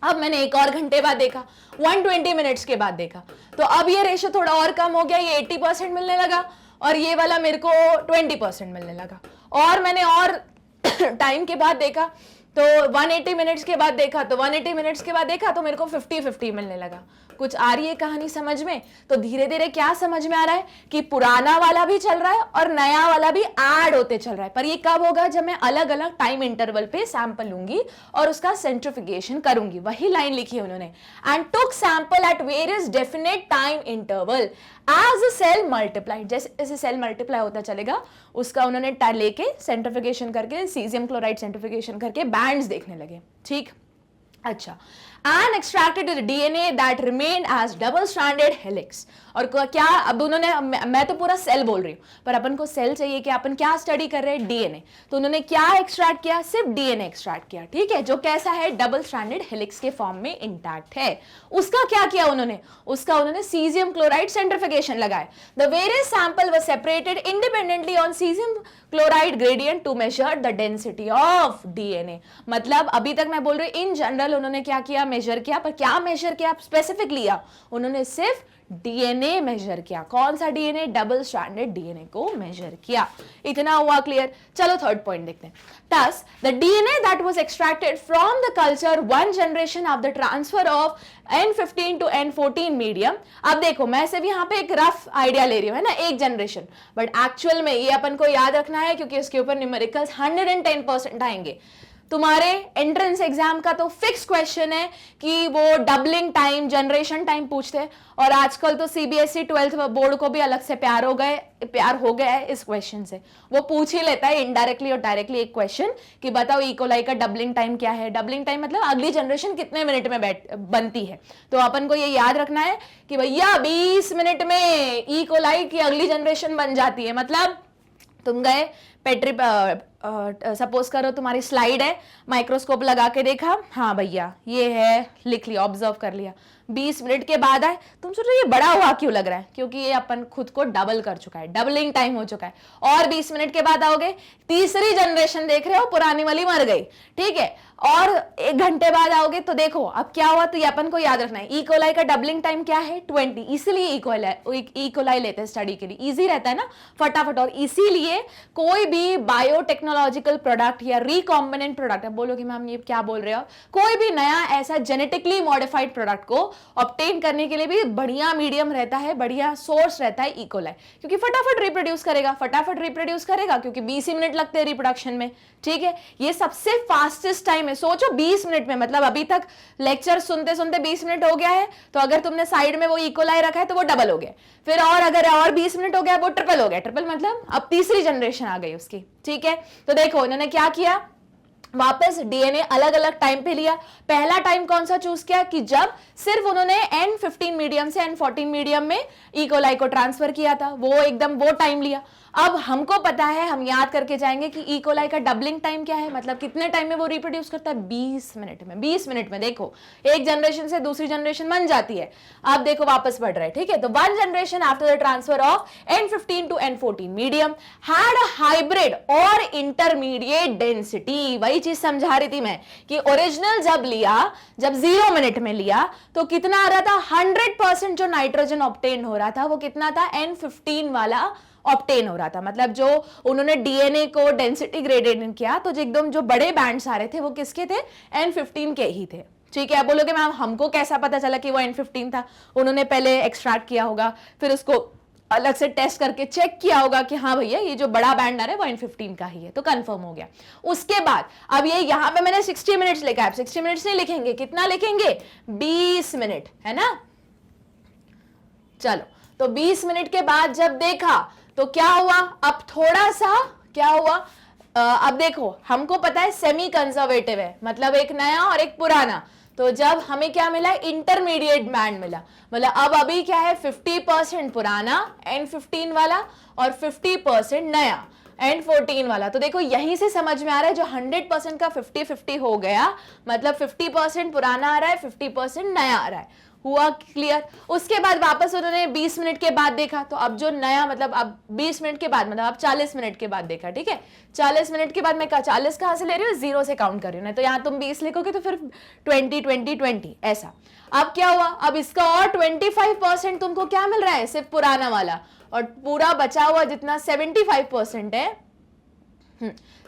अब मैंने एक और घंटे बाद देखा, 120 मिनट्स के बाद देखा, तो अब ये रेशो थोड़ा और कम हो गया, ये 80% मिलने लगा और ये वाला मेरे को 20% मिलने लगा। और मैंने और टाइम के बाद देखा तो 180 मिनट्स के बाद देखा, तो 180 मिनट्स के बाद देखा तो मेरे को 50-50 मिलने लगा। कुछ आ रही है कहानी समझ में? तो धीरे धीरे क्या समझ में आ रहा है कि पुराना वाला भी चल रहा है और नया वाला भी ऐड होते चल रहा है। पर ये कब होगा? जब मैं अलग अलग टाइम इंटरवल पे सैंपल लूंगी और उसका सेंट्रिफिकेशन करूंगी। वही लाइन लिखी है उन्होंने, and took sample at various definite time interval as a cell multiplied. जैसे जैसे सेल मल्टीप्लाई होता चलेगा उसका उन्होंने लेके सेंट्रिफिकेशन करके सीजियम क्लोराइड सेंट्रिफिकेशन करके बैंड्स देखने लगे, ठीक। अच्छा, and extracted the DNA that remained as double stranded helix। और क्या अब उन्होंने, मैं तो पूरा सेल बोल रही हूँ पर अपन को सेल चाहिए कि अपन क्या स्टडी कर रहे हैं? डीएनए। तो उन्होंने क्या एक्सट्रैक्ट किया? सिर्फ डीएनए एक्सट्रैक्ट किया, ठीक है, जो कैसा है? डबल स्ट्रैंडेड हेलिक्स के फॉर्म में इंटैक्ट है। उसका क्या किया उन्होंने? उसका उन्होंने सीजियम क्लोराइड सेंट्रिफिकेशन लगाया। The various sample was separated independently on caesium chloride gradient to measure the density of DNA. मतलब अभी तक मैं बोल रही हूँ इन जनरल उन्होंने क्या किया? मेजर किया। पर क्या मेजर किया स्पेसिफिक लिया? उन्होंने सिर्फ डीएनए मेजर किया। कौन सा डीएनए? डबल स्ट्रैंडेड डीएनए को मेजर किया। इतना हुआ क्लियर? चलो थर्ड पॉइंट देखते हैं। Thus, the DNA that was extracted from the culture one generation of the transfer of N15 to N14 medium। अब देखो मैं सिर्फ यहाँ पे एक रफ आइडिया ले रही हूँ, है ना, एक जनरेशन, बट एक्चुअल में ये अपन को याद रखना है क्योंकि इसके ऊपर न्यूमेरिकल्स 110% आएंगे। तुम्हारे एंट्रेंस एग्जाम का तो फिक्स क्वेश्चन है कि वो डबलिंग टाइम, जनरेशन टाइम पूछते हैं, और आजकल तो सीबीएसई 12th बोर्ड को भी अलग से प्यार हो गया है इस क्वेश्चन से। वो पूछ ही लेता है इनडायरेक्टली और डायरेक्टली एक क्वेश्चन कि बताओ इकोलाई का डबलिंग टाइम क्या है। डबलिंग टाइम मतलब अगली जनरेशन कितने मिनट में बनती है। तो अपन को ये याद रखना है कि भैया 20 मिनट में इकोलाई की अगली जनरेशन बन जाती है। मतलब तुम गए पेट्री, सपोज करो तुम्हारी स्लाइड है, माइक्रोस्कोप लगा के देखा, हाँ भैया ये है, लिख लिया, ऑब्जर्व कर लिया। 20 मिनट के बाद आए, तुम सोच रहे ये बड़ा हुआ क्यों लग रहा है? क्योंकि ये अपन खुद को डबल कर चुका है, डबलिंग टाइम हो चुका है। और 20 मिनट के बाद आओगे, तीसरी जनरेशन देख रहे हो, पुरानी वाली मर गई, ठीक है। और 1 घंटे बाद आओगे तो देखो अब क्या हुआ। तो ये अपन को याद रखना है, इकोलाई का डबलिंग टाइम क्या है? 20। इसीलिए इकोलाई लेते हैं स्टडी के लिए, इजी रहता है ना, फटाफट। और इसीलिए कोई भी बायोटेक्नोलॉजिकल प्रोडक्ट या रिकॉम्बिनेंट प्रोडक्ट, अब बोलोगे मैम ये क्या बोल रहे हो, कोई भी नया ऐसा जेनेटिकली मॉडिफाइड प्रोडक्ट को ऑब्टेन करने के लिए भी बढ़िया मीडियम रहता है, बढ़िया सोर्स रहता है इकोलाई, क्योंकि फटाफट रिप्रोड्यूस करेगा क्योंकि 20 मिनट लगते हैं रिप्रोडक्शन में, ठीक है। ये सबसे फास्टेस्ट टाइम है। सोचो 20 मिनट में, मतलब अभी तक लेक्चर सुनते सुनते 20 मिनट हो गया है, तो अगर तुमने साइड में वो इकोलाई रखा है तो वो डबल हो गया, फिर और अगर और 20 मिनट हो गया वो ट्रिपल हो गया। ट्रिपल मतलब अब तीसरी जनरेशन आ गई उसकी, ठीक है। तो देखो इन्होंने क्या किया, वापस डीएनए अलग अलग टाइम पे लिया। पहला टाइम कौन सा चूज किया कि जब सिर्फ उन्होंने N15 मीडियम से N14 मीडियम में इकोलाई को ट्रांसफर किया था, वो एकदम वो टाइम लिया। अब हमको पता है, हम याद करके जाएंगे कि इकोलाई का डबलिंग टाइम क्या है, मतलब कितने टाइम में वो रिप्रोड्यूस करता है? 20 मिनट में। 20 मिनट में देखो एक जनरेशन से दूसरी जनरेशन बन जाती है। अब देखो वापस बढ़ रहा है, ठीक है। तो 1 generation after the transfer of N15 to N14 medium had a hybrid और इंटरमीडिएट डेंसिटी। वही चीज समझा रही थी मैं कि ओरिजिनल जब लिया, जब 0 मिनट में लिया तो कितना आ रहा था? 100% जो नाइट्रोजन ऑब्टेन हो रहा था वो कितना था? N15 वाला ऑब्टेन हो रहा था। मतलब जो उन्होंने डीएनए को डेंसिटी ग्रेडेड किया तो जो एकदम जो बड़े बैंड्स आ रहे थे वो किसके थे? N15 के ही थे, ठीक है। बोलोगे मैम हमको कैसा पता चला कि वो N15 था? उन्होंने पहले एक्सट्रैक्ट किया होगा, फिर उसको अलग से टेस्ट करके चेक किया होगा कि हाँ भैया ये जो बड़ा बैंड आ रहा है वो N15 का ही है, तो कंफर्म हो गया। उसके बाद अब ये यहाँ पे मैंने 60 मिनट्स लिखा है, 60 मिनट्स नहीं लिखेंगे, कितना लिखेंगे? 20 मिनट, है ना। चलो तो 20 मिनट के बाद जब देखा तो क्या हुआ? अब थोड़ा सा क्या हुआ, अब देखो हमको पता है सेमी कंजर्वेटिव है, मतलब एक नया और एक पुराना। तो जब हमें क्या मिला? इंटरमीडिएट बैंड मिला। मतलब अब अभी क्या है? 50% पुराना N15 वाला और 50% नया। N14 वाला। तो देखो यहीं से समझ में आ रहा है, जो 100% का 50-50 हो गया, मतलब 50% पुराना आ रहा है, 50% नया आ रहा है। हुआ क्लियर? उसके बाद वापस उन्होंने 20 मिनट के बाद देखा, तो अब जो नया, मतलब अब 20 मिनट के बाद, मतलब अब 40 मिनट के बाद देखा, ठीक है। 40 मिनट के बाद मैं 40 कहां से ले रही हूँ, 0 से काउंट कर रही हूँ, नहीं तो यहाँ तुम 20 लिखोगे तो फिर 20 20 20 ऐसा। अब क्या हुआ, अब इसका और 25% तुमको क्या मिल रहा है, सिर्फ पुराना वाला, और पूरा बचा हुआ जितना 75% है,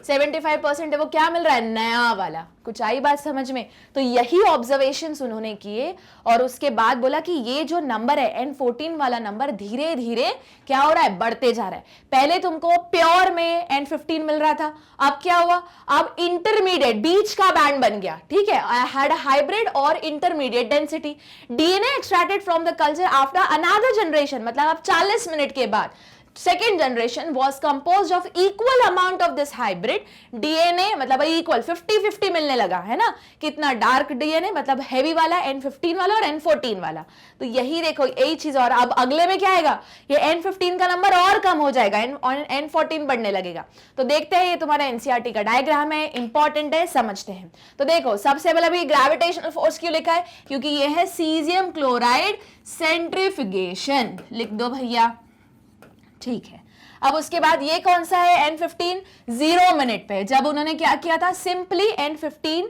75% है, वो क्या मिल रहा है, नया वाला। कुछ आई बात समझ में? तो यही ऑब्जर्वेशंस उन्होंने किए, और उसके बाद बोला कि ये जो नंबर है N14 वाला नंबर धीरे धीरे क्या हो रहा है, बढ़ते जा रहा है। पहले तुमको प्योर में N15 मिल रहा था, अब क्या हुआ, अब इंटरमीडिएट बीच का बैंड बन गया, ठीक है। आई हैड हाइब्रिड और intermediate density. DNA extracted from the culture after another generation, मतलब अब 40 मिनट के बाद second generation was composed of equal amount of this hybrid DNA, मतलब इक्वल 50-50 मिलने लगा, है ना। कितना डार्क DNA, मतलब हैवी वाला N15 वाला और N14 वाला। तो यही देखो, यही चीज। और अब अगले में क्या आएगा, ये N15 का नंबर और कम हो जाएगा, N14 बढ़ने लगेगा। तो देखते हैं, ये तुम्हारा एनसीईआरटी का डायग्राम है, इंपॉर्टेंट है, समझते हैं। तो देखो सबसे पहले भी ग्रेविटेशनल फोर्स क्यों लिखा है, क्योंकि ये है सीजियम क्लोराइड सेंट्रीफ्यूगेशन, लिख दो भैया, ठीक है। अब उसके बाद ये कौन सा है, N15, 0 मिनट पे जब उन्होंने क्या किया था, सिंपली N15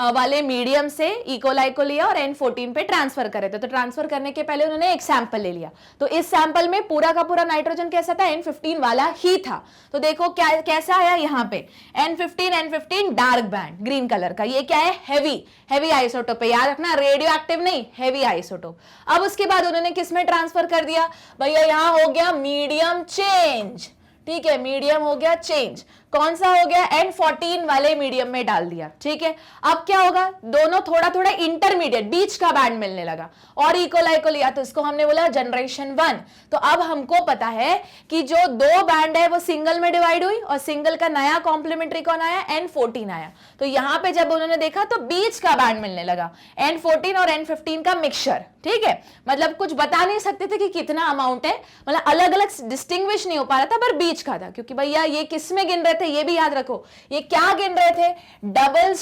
वाले मीडियम से इकोलाई को लिया और N14 पे ट्रांसफर करे थे। तो ट्रांसफर करने के पहले उन्होंने एक सैंपल ले लिया, तो इस सैंपल में पूरा का पूरा नाइट्रोजन कैसा था, N15 वाला ही था। तो देखो क्या कैसा आया यहाँ पे, N15 dark band green colour का, ये क्या है, हैवी आइसोटोप है, याद रखना, रेडियो एक्टिव नहीं, हैवी आइसोटोप। अब उसके बाद उन्होंने किस में ट्रांसफर कर दिया भैया, यहाँ हो गया मीडियम चेंज, ठीक है, मीडियम हो गया चेंज। कौन सा हो गया, N14 वाले मीडियम में डाल दिया, ठीक है। अब क्या होगा, दोनों थोड़ा थोड़ा इंटरमीडिएट बीच का बैंड मिलने लगा, और इकोलाई को लिया, तो इसको हमने बोला जनरेशन 1। तो अब हमको पता है कि जो दो बैंड है वो सिंगल में डिवाइड हुई, और सिंगल का नया कॉम्प्लीमेंट्री कौन आया, N14 आया। तो यहां पे जब उन्होंने देखा तो बीच का बैंड मिलने लगा, N14 और N15 का मिक्सचर, ठीक है। मतलब कुछ बता नहीं सकते थे कि कितना अमाउंट है, मतलब अलग अलग डिस्टिंग्विश नहीं हो पा रहा था, पर बीच का था। क्योंकि भैया ये किस में गिन रहे थे, ये भी याद रखो, ये क्या गिन रहे थे, डबल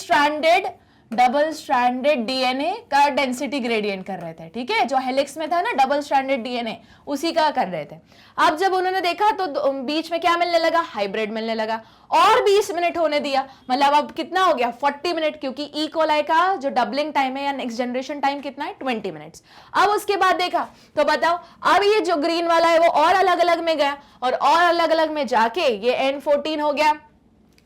स्ट्रैंडेड डीएनए का डेंसिटी ग्रेडियंट कर रहे थे, ठीक है। जो हेलिक्स में था ना डबल स्ट्रैंडेड डीएनए, उसी का कर रहे थे। अब जब उन्होंने देखा तो बीच में क्या मिलने लगा, हाइब्रिड मिलने लगा, और 20 मिनट होने दिया, मतलब अब कितना हो गया, 40 मिनट, क्योंकि ई कोलाई का जो डबलिंग टाइम है या नेक्स्ट जनरेशन टाइम कितना है, 20 मिनट्स। अब उसके बाद देखा तो बताओ, अब ये जो ग्रीन वाला है वो और अलग अलग में गया, और अलग अलग में जाके ये N14 हो गया,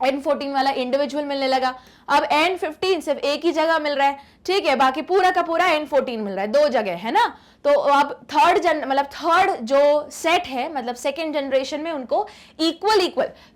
N14 वाला इंडिविजुअल मिलने लगा। अब N15 सिर्फ एक ही जगह मिल रहा है, ठीक है, बाकी पूरा का पूरा N14 मिल रहा है, दो जगह, है ना। तो अब थर्ड जो सेट है, मतलब सेकेंड जनरेशन में उनको इक्वल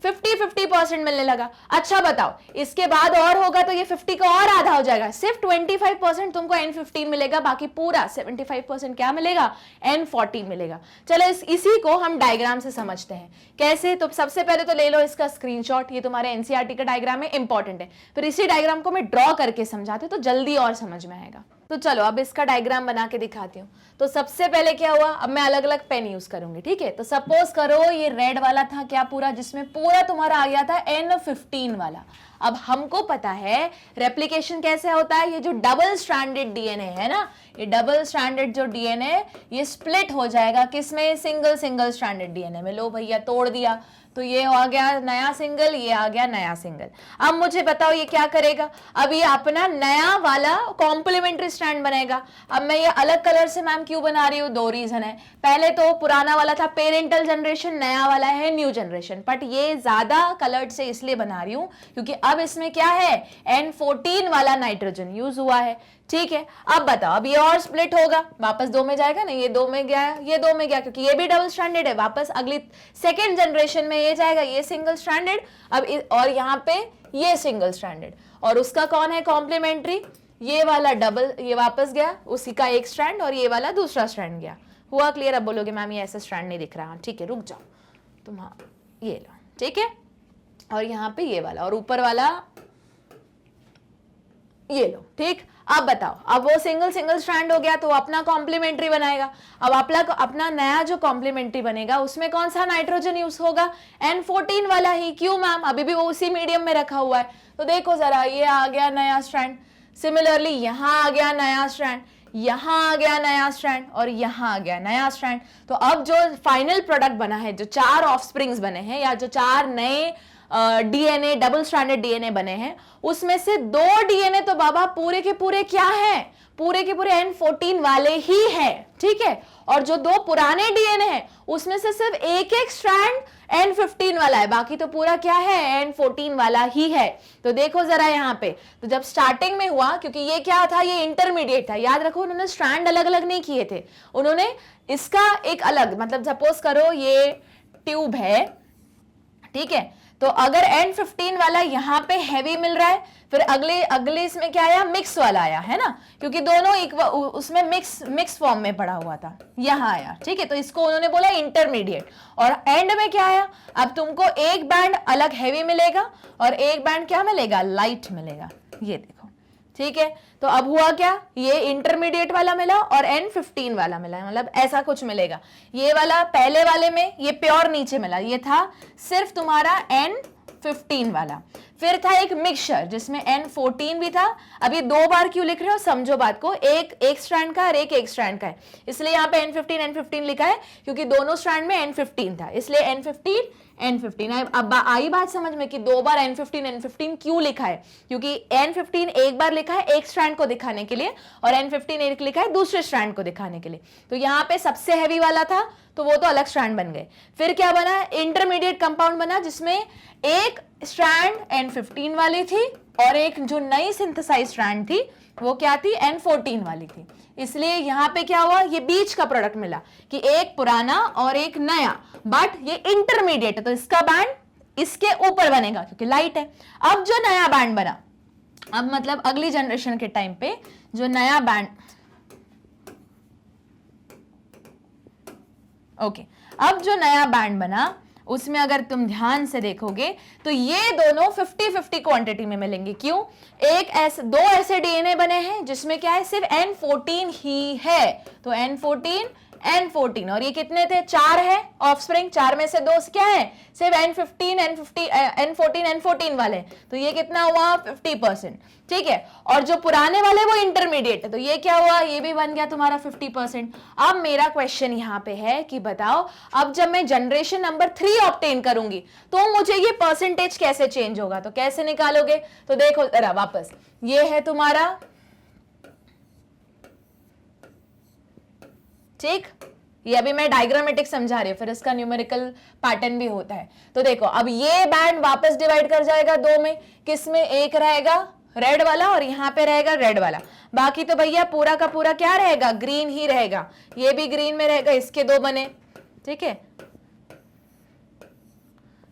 50-50% मिलने लगा। अच्छा बताओ, इसके बाद और होगा तो ये 50 का और आधा हो जाएगा, सिर्फ 25% तुमको N15 मिलेगा, बाकी पूरा 75% क्या मिलेगा, N14 मिलेगा। चलो इसी को हम डायग्राम से समझते हैं कैसे। तो सबसे पहले तो ले लो इसका स्क्रीनशॉट, ये तुम्हारे एनसीईआरटी का डायग्राम है, इंपॉर्टेंट है। फिर इसी डायग्राम को मैं ड्रॉ करके समझाते तो जल्दी और समझ में आएगा। तो चलो अब इसका डायग्राम बना के दिखाती हूँ। तो सबसे पहले क्या हुआ, अब मैं अलग अलग पेन यूज करूंगी, ठीक है। तो सपोज करो ये रेड वाला था क्या पूरा, जिसमें पूरा तुम्हारा आ गया था N15 वाला। अब हमको पता है रेप्लिकेशन कैसे होता है, ये जो डबल स्ट्रैंडेड डीएनए है ना, ये डबल स्ट्रैंडेड जो डीएनए ये स्प्लिट हो जाएगा किसमें, सिंगल स्ट्रैंडेड डीएनए में। लो भैया तोड़ दिया, तो ये आ गया नया सिंगल, ये आ गया नया सिंगल। अब मुझे बताओ ये क्या करेगा, अब ये अपना नया वाला कॉम्प्लीमेंट्री स्ट्रैंड बनेगा। अब मैं ये अलग कलर से मैम क्यों बना रही हूँ, दो रीजन है। पहले तो पुराना वाला था पेरेंटल जनरेशन, नया वाला है न्यू जनरेशन, बट ये ज्यादा कलर्ड से इसलिए बना रही हूँ क्योंकि अब इसमें क्या है, N14 वाला नाइट्रोजन यूज हुआ है, ठीक है। अब बताओ, अब ये और स्प्लिट होगा, वापस दो में जाएगा ना, ये दो में गया, ये दो में गया, क्योंकि ये भी डबल स्ट्रैंडेड है, वापस अगली सेकेंड जनरेशन में ये जाएगा, ये सिंगल स्ट्रैंडेड, अब और यहाँ पे ये सिंगल स्ट्रैंडेड, और उसका कौन है कॉम्प्लीमेंट्री, ये वाला डबल, ये वापस गया, उसी का एक स्ट्रैंड, और ये वाला दूसरा स्ट्रैंड गया। हुआ क्लियर? अब बोलोगे मैम ये ऐसा स्ट्रैंड नहीं दिख रहा, ठीक है रुक जाओ तुम, हाँ ये लो, ठीक है, और यहाँ पे ये वाला, और ऊपर वाला ये लो, ठीक। अब बताओ, अब वो सिंगल सिंगल स्ट्रैंड हो गया तो अपना कॉम्प्लीमेंट्री बनाएगा। अब अपना नया जो कॉम्प्लीमेंट्री बनेगा उसमें कौन सा नाइट्रोजन यूज होगा, N14 वाला ही। क्यों मैम, अभी भी वो उसी मीडियम में रखा हुआ है। तो देखो जरा, ये आ गया नया स्ट्रैंड, सिमिलरली यहां आ गया नया स्ट्रैंड, यहां आ गया नया स्ट्रैंड, और यहां आ गया नया स्ट्रैंड। तो अब जो फाइनल प्रोडक्ट बना है, जो 4 ऑफस्प्रिंग्स बने हैं या जो 4 नए डीएनए, डबल स्ट्रैंडेड डीएनए बने हैं, उसमें से 2 डीएनए तो बाबा पूरे के पूरे क्या है, पूरे के पूरे N14 वाले ही है, ठीक है। और जो 2 पुराने डीएनए हैं उसमें से सिर्फ एक एक स्ट्रैंड N15 वाला है, बाकी तो पूरा क्या है, N14 वाला ही है। तो देखो जरा यहाँ पे, तो जब स्टार्टिंग में हुआ, क्योंकि ये क्या था, ये इंटरमीडिएट था, याद रखो उन्होंने स्ट्रैंड अलग अलग नहीं किए थे, उन्होंने इसका एक अलग, मतलब सपोज करो ये ट्यूब है, ठीक है, तो अगर N15 वाला यहाँ पे हैवी मिल रहा है, फिर अगले इसमें क्या आया, मिक्स वाला आया, है ना, क्योंकि दोनों उसमें मिक्स फॉर्म में पड़ा हुआ था, यहाँ आया, ठीक है। तो इसको उन्होंने बोला इंटरमीडिएट। और एंड में क्या आया, अब तुमको एक बैंड अलग हैवी मिलेगा और एक बैंड क्या मिलेगा, लाइट मिलेगा, ये देखो, ठीक है। तो अब हुआ क्या, ये इंटरमीडिएट वाला मिला और N15 वाला मिला, मतलब ऐसा कुछ मिलेगा। ये वाला पहले वाले में ये प्योर नीचे मिला, ये था सिर्फ तुम्हारा N15 वाला। फिर था एक मिक्सचर जिसमें N14 भी था। अब ये 2 बार क्यों लिख रहे हो, समझो बात को, एक स्ट्रैंड का और एक स्ट्रैंड का है, इसलिए यहाँ पे N15 लिखा है, क्योंकि दोनों स्ट्रैंड में N15 था, इसलिए N15। अब आई बात समझ में कि 2 बार N15 क्यों लिखा है, क्योंकि N15 एक बार लिखा है एक स्ट्रैंड को दिखाने के लिए और N15 एक लिखा है दूसरे स्ट्रैंड को दिखाने के लिए। तो यहाँ पे सबसे हैवी वाला था तो वो तो अलग स्ट्रैंड बन गए। फिर क्या बना, इंटरमीडिएट कंपाउंड बना जिसमें एक स्ट्रैंड N15 वाली थी और एक जो नई सिंथेसाइज स्ट्रैंड थी वो क्या थी, N14 वाली थी। इसलिए यहाँ पे क्या हुआ, ये बीच का प्रोडक्ट मिला कि एक पुराना और एक नया, बट ये इंटरमीडिएट है, तो इसका बैंड इसके ऊपर बनेगा क्योंकि लाइट है। अब जो नया बैंड बना, अब मतलब अगली जनरेशन के टाइम पे जो नया बैंड, ओके, अब जो नया बैंड बना उसमें अगर तुम ध्यान से देखोगे तो ये दोनों 50-50 क्वांटिटी में मिलेंगे। क्यों, दो ऐसे डीएनए बने हैं जिसमें क्या है, सिर्फ N14 ही है, तो N14 और ये कितने थे, 4 है ऑफस्प्रिंग, 4 में से 2 क्या है, सिर्फ N14 वाले, तो ये कितना हुआ, 50%, ठीक है। और जो पुराने वाले वो इंटरमीडिएट है, तो ये क्या हुआ, ये भी बन गया तुम्हारा 50%। अब मेरा क्वेश्चन यहाँ पे है कि बताओ, अब जब मैं जनरेशन नंबर 3 ऑब्टेन करूंगी तो मुझे ये परसेंटेज कैसे चेंज होगा, तो कैसे निकालोगे, तो देखो जरा वापस, ये है तुम्हारा, ठीक, ये अभी मैं डायग्रामेटिक समझा रही हूं, फिर इसका न्यूमेरिकल पैटर्न भी होता है। तो देखो अब ये बैंड वापस डिवाइड कर जाएगा 2 में, किसमें, एक रहेगा रेड वाला और यहां पे रहेगा रेड वाला, बाकी तो भैया पूरा का पूरा क्या रहेगा, ग्रीन ही रहेगा, ये भी ग्रीन में रहेगा, इसके 2 बने, ठीक है।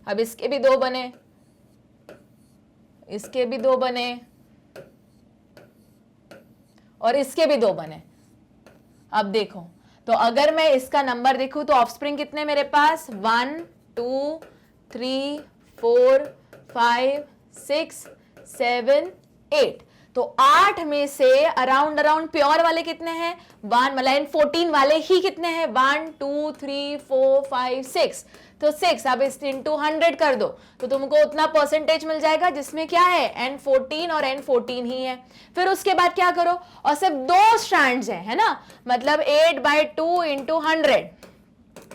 अब इसके भी 2 बने, इसके भी 2 बने और इसके भी 2 बने। अब देखो, तो अगर मैं इसका नंबर देखूं तो ऑफस्प्रिंग कितने मेरे पास, 1 2 3 4 5 6 7 8, तो 8 में से अराउंड प्योर वाले कितने हैं, 1, मतलब N14 वाले ही कितने हैं, 1 2 3 4 5 6, तो 6, अब इस इंटू 100 कर दो तो तुमको उतना परसेंटेज मिल जाएगा जिसमें क्या है, N14 और N14 ही है। फिर उसके बाद क्या करो, और सिर्फ 2 स्ट्रैंड्स हैं, है ना, मतलब 8/2 इंटू 100,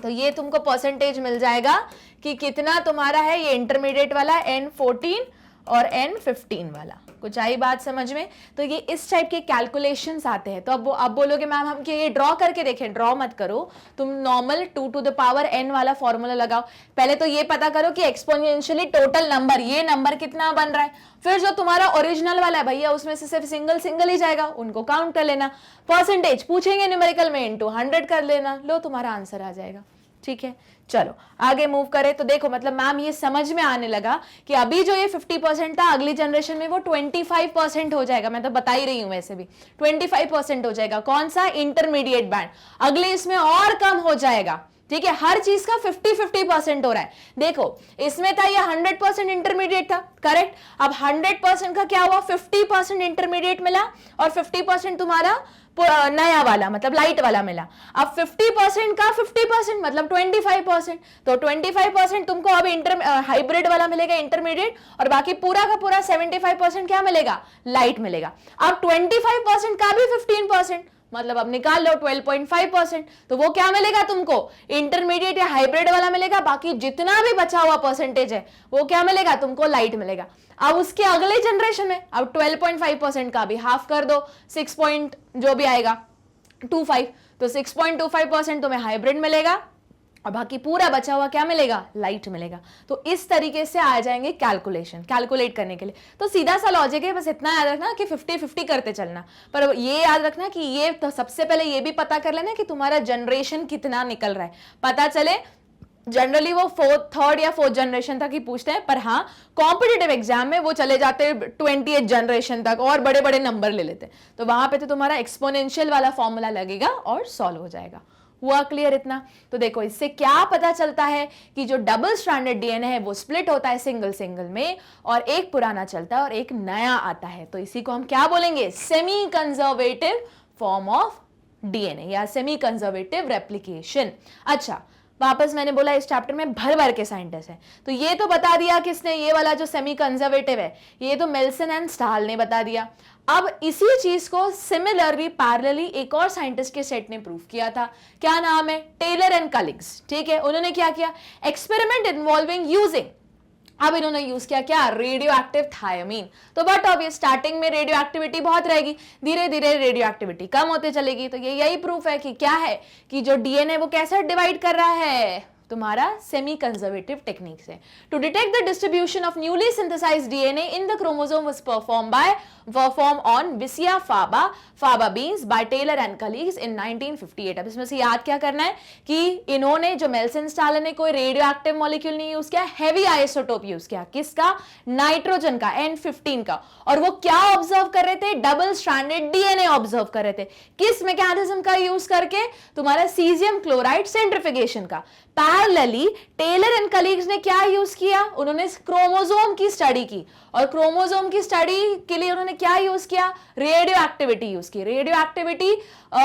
तो ये तुमको परसेंटेज मिल जाएगा कि कितना तुम्हारा है, ये इंटरमीडिएट वाला N14 और N15 वाला। कुछ आई बात समझ में, तो ये इस टाइप के कैलकुलेशंस आते हैं। तो अब बोलोगे मैम हम ये ड्रॉ करके देखें, ड्रॉ मत करो, तुम normal 2 to the power n वाला फॉर्मूला लगाओ। पहले तो ये पता करो कि एक्सपोनेंशियली टोटल नंबर, ये नंबर कितना बन रहा है, फिर जो तुम्हारा ओरिजिनल वाला है भैया उसमें से सिर्फ सिंगल ही जाएगा, उनको काउंट कर लेना, परसेंटेज पूछेंगे न्यूमेरिकल में इंटू 100 कर लेना, लो तुम्हारा आंसर आ जाएगा, ठीक है। चलो आगे मूव करें, तो देखो मतलब मैम ये समझ में आने लगा कि अभी जो ये 50% था, अगली जनरेशन में वो 25% हो जाएगा, मैं तो बता ही रही हूं, वैसे भी 25% हो जाएगा। कौन सा, इंटरमीडिएट बैंड, अगले इसमें और कम हो जाएगा, ठीक है, हर चीज का 50-50% हो रहा है। देखो इसमें था ये 100% इंटरमीडिएट था, करेक्ट। अब 100% का क्या हुआ, 50% इंटरमीडिएट मिला और 50% तुम्हारा नया वाला मतलब लाइट वाला मिला। अब 50% का 50% मतलब 25%, तो 25% तुमको अब हाइब्रिड वाला मिलेगा इंटरमीडिएट, और बाकी पूरा का पूरा 75% क्या मिलेगा, लाइट मिलेगा। अब 25% का भी 15% मतलब अब निकाल लो 12.5%, तो वो क्या मिलेगा तुमको, इंटरमीडिएट या हाइब्रिड वाला मिलेगा। बाकी जितना भी बचा हुआ परसेंटेज है वो क्या मिलेगा तुमको, लाइट मिलेगा। अब उसके अगले जनरेशन में अब 12.5% का भी हाफ कर दो, 6 पॉइंट जो भी आएगा 25, तो 6.25% तुम्हें हाइब्रिड मिलेगा और बाकी पूरा बचा हुआ क्या मिलेगा, लाइट मिलेगा। तो इस तरीके से आ जाएंगे कैलकुलेट करने के लिए। तो सीधा सा लॉजिक है, बस इतना याद रखना कि 50-50 करते चलना। पर ये याद रखना कि ये तो सबसे पहले ये भी पता कर लेना कि तुम्हारा जनरेशन कितना निकल रहा है, पता चले। जनरली वो थर्ड या फोर्थ जनरेशन तक ही पूछते हैं, पर हाँ कॉम्पिटिटिव एग्जाम में वो चले जाते हैं 28 जनरेशन तक और बड़े बड़े नंबर ले लेते हैं। तो वहां पे तो तुम्हारा एक्सपोनेंशियल वाला फॉर्मूला लगेगा और सॉल्व हो जाएगा। हुआ क्लियर इतना? तो देखो इससे क्या पता चलता है कि जो डबल स्ट्रैंडेड डीएनए है वो स्प्लिट होता है सिंगल में, और एक पुराना चलता है और एक नया आता है। तो इसी को हम क्या बोलेंगे, semi conservative form of DNA या सेमी कंजर्वेटिव रेप्लिकेशन। अच्छा, वापस मैंने बोला इस चैप्टर में भर भर के साइंटिस्ट हैं, तो ये तो बता दिया किसने, ये वाला जो सेमी कंजर्वेटिव है ये तो मेल्सन एंड स्टाल ने बता दिया। अब इसी चीज को सिमिलरली पैरेलली एक और साइंटिस्ट के सेट ने प्रूव किया था, क्या नाम है, टेलर एंड कलीग्स। ठीक है, उन्होंने क्या किया, एक्सपेरिमेंट इन्वॉल्विंग यूजिंग, अब इन्होंने यूज किया क्या, रेडियो एक्टिव थायमीन। तो बट ऑब्वियस स्टार्टिंग में रेडियो एक्टिविटी बहुत रहेगी, धीरे धीरे रेडियो एक्टिविटी कम होते चलेगी। तो ये यही प्रूफ है कि क्या है कि जो डीएनए वो कैसे डिवाइड कर रहा है, तुम्हारा सेमी कंजर्वेटिव टेक्निक से। To detect the distribution of newly synthesised DNA in the chromosome was perform on Vicia faba beans by Taylor and colleagues in 1958। अब इसमें से याद क्या करना है कि इन्होंने जो मेल्सन स्टालन ने कोई रेडियो एक्टिव मॉलिक्यूल नहीं यूज किया, हैवी आइसोटोप यूज किया, किसका, नाइट्रोजन का, N15 का। और वो क्या ऑब्जर्व कर रहे थे, डबल स्ट्रैंडेड डीएनए ऑब्जर्व कर रहे थे, किस मैकेनिज्म का यूज करके, तुम्हारा सीजियम क्लोराइड सेंट्रिफिकेशन का। पैरेलली टेलर एंड कलीग्स ने क्या यूज किया, उन्होंने क्रोमोसोम की स्टडी की, और क्रोमोसोम की स्टडी के लिए उन्होंने क्या यूज किया, रेडियो एक्टिविटी यूज की। रेडियो एक्टिविटी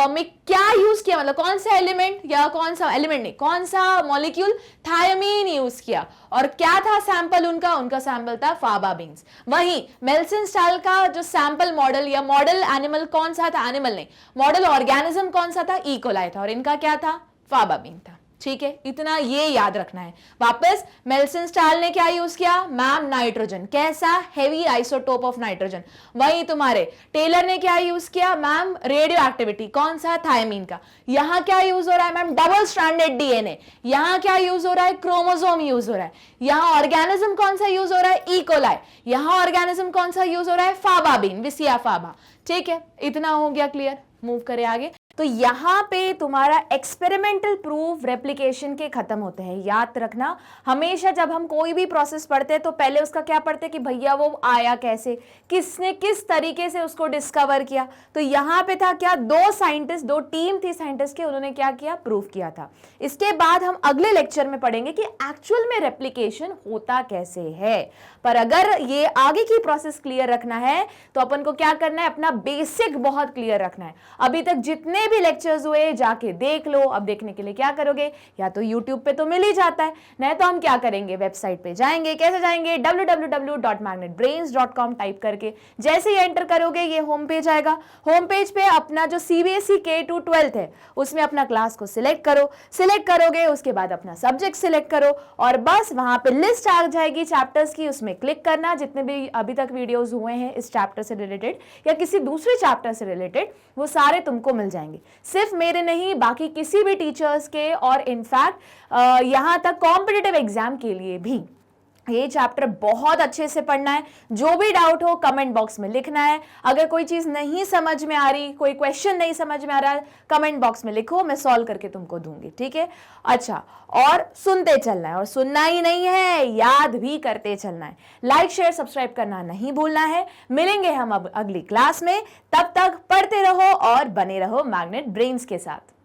में क्या यूज किया, मतलब कौन सा एलिमेंट, या कौन सा एलिमेंट नहीं, कौन सा मॉलिक्यूल, थायमीन यूज किया। और क्या था सैंपल उनका सैंपल था फाबा बीन्स। वहीं मेल्सन स्टाल का जो सैंपल मॉडल या मॉडल एनिमल कौन सा था, एनिमल नहीं, मॉडल ऑर्गेनिज्म कौन सा था, ई कोलाई था, और इनका क्या था, फाबा बीन था। ठीक है, इतना ये याद रखना है। वापस मेल्सन स्टाल ने क्या यूज किया, मैम नाइट्रोजन, कैसा, हेवी आइसोटोप ऑफ नाइट्रोजन। वहीं तुम्हारे टेलर ने क्या यूज किया, मैम रेडियो एक्टिविटी, कौन सा, थायमीन का। यहां क्या यूज हो रहा है मैम, डबल स्ट्रैंडेड डीएनए। यहां क्या यूज हो रहा है, क्रोमोसोम यूज हो रहा है। यहां ऑर्गेनिज्म कौन सा यूज हो रहा है, ई कोलाई। यहां ऑर्गेनिज्म कौन सा यूज हो रहा है, फाबा बीन, विसिया फाबा। ठीक है, इतना हो गया क्लियर। मूव करें आगे। तो यहां पे तुम्हारा एक्सपेरिमेंटल प्रूफ रेप्लिकेशन के खत्म होते हैं। याद रखना, हमेशा जब हम कोई भी प्रोसेस पढ़ते हैं तो पहले उसका क्या पढ़ते हैं कि भैया वो आया कैसे, किसने किस तरीके से उसको डिस्कवर किया। तो यहां पे था क्या, दो टीम थी साइंटिस्ट के, उन्होंने क्या किया, प्रूफ किया था। इसके बाद हम अगले लेक्चर में पढ़ेंगे कि एक्चुअल में रेप्लिकेशन होता कैसे है। पर अगर ये आगे की प्रोसेस क्लियर रखना है तो अपन को क्या करना है, अपना बेसिक बहुत क्लियर रखना है। अभी तक जितने भी लेक्चर्स हुए जाके देख लो। अब देखने के लिए क्या करोगे, या तो YouTube पे तो मिल ही जाता है, नहीं तो हम क्या करेंगे, वेबसाइट पे जाएंगे। कैसे जाएंगे, www.magnetbrains.com टाइप करके जैसे ही एंटर करोगे ये होम पेज आएगा। होम पेज पे अपना जो CBSE K to 12th है उसमें अपना क्लास को सिलेक्ट करो। सिलेक्ट करोगे उसके बाद अपना सब्जेक्ट सिलेक्ट करो, और बस वहां पे लिस्ट आ जाएगी चैप्टर्स की, उसमें क्लिक करना। जितने भी अभी तक वीडियोस हुए हैं इस चैप्टर से रिलेटेड या किसी दूसरे चैप्टर से रिलेटेड, वो सारे तुमको मिल जाएंगे। सिर्फ मेरे नहीं, बाकी किसी भी टीचर्स के, और इनफैक्ट यहां तक कॉम्पिटिटिव एग्जाम के लिए भी ये चैप्टर बहुत अच्छे से पढ़ना है। जो भी डाउट हो कमेंट बॉक्स में लिखना है। अगर कोई चीज नहीं समझ में आ रही, कोई क्वेश्चन नहीं समझ में आ रहा, कमेंट बॉक्स में लिखो, मैं सॉल्व करके तुमको दूंगी। ठीक है, अच्छा, और सुनते चलना है, और सुनना ही नहीं है, याद भी करते चलना है। लाइक शेयर सब्सक्राइब करना नहीं भूलना है। मिलेंगे हम अब अगली क्लास में, तब तक पढ़ते रहो और बने रहो मैग्नेट ब्रेन्स के साथ।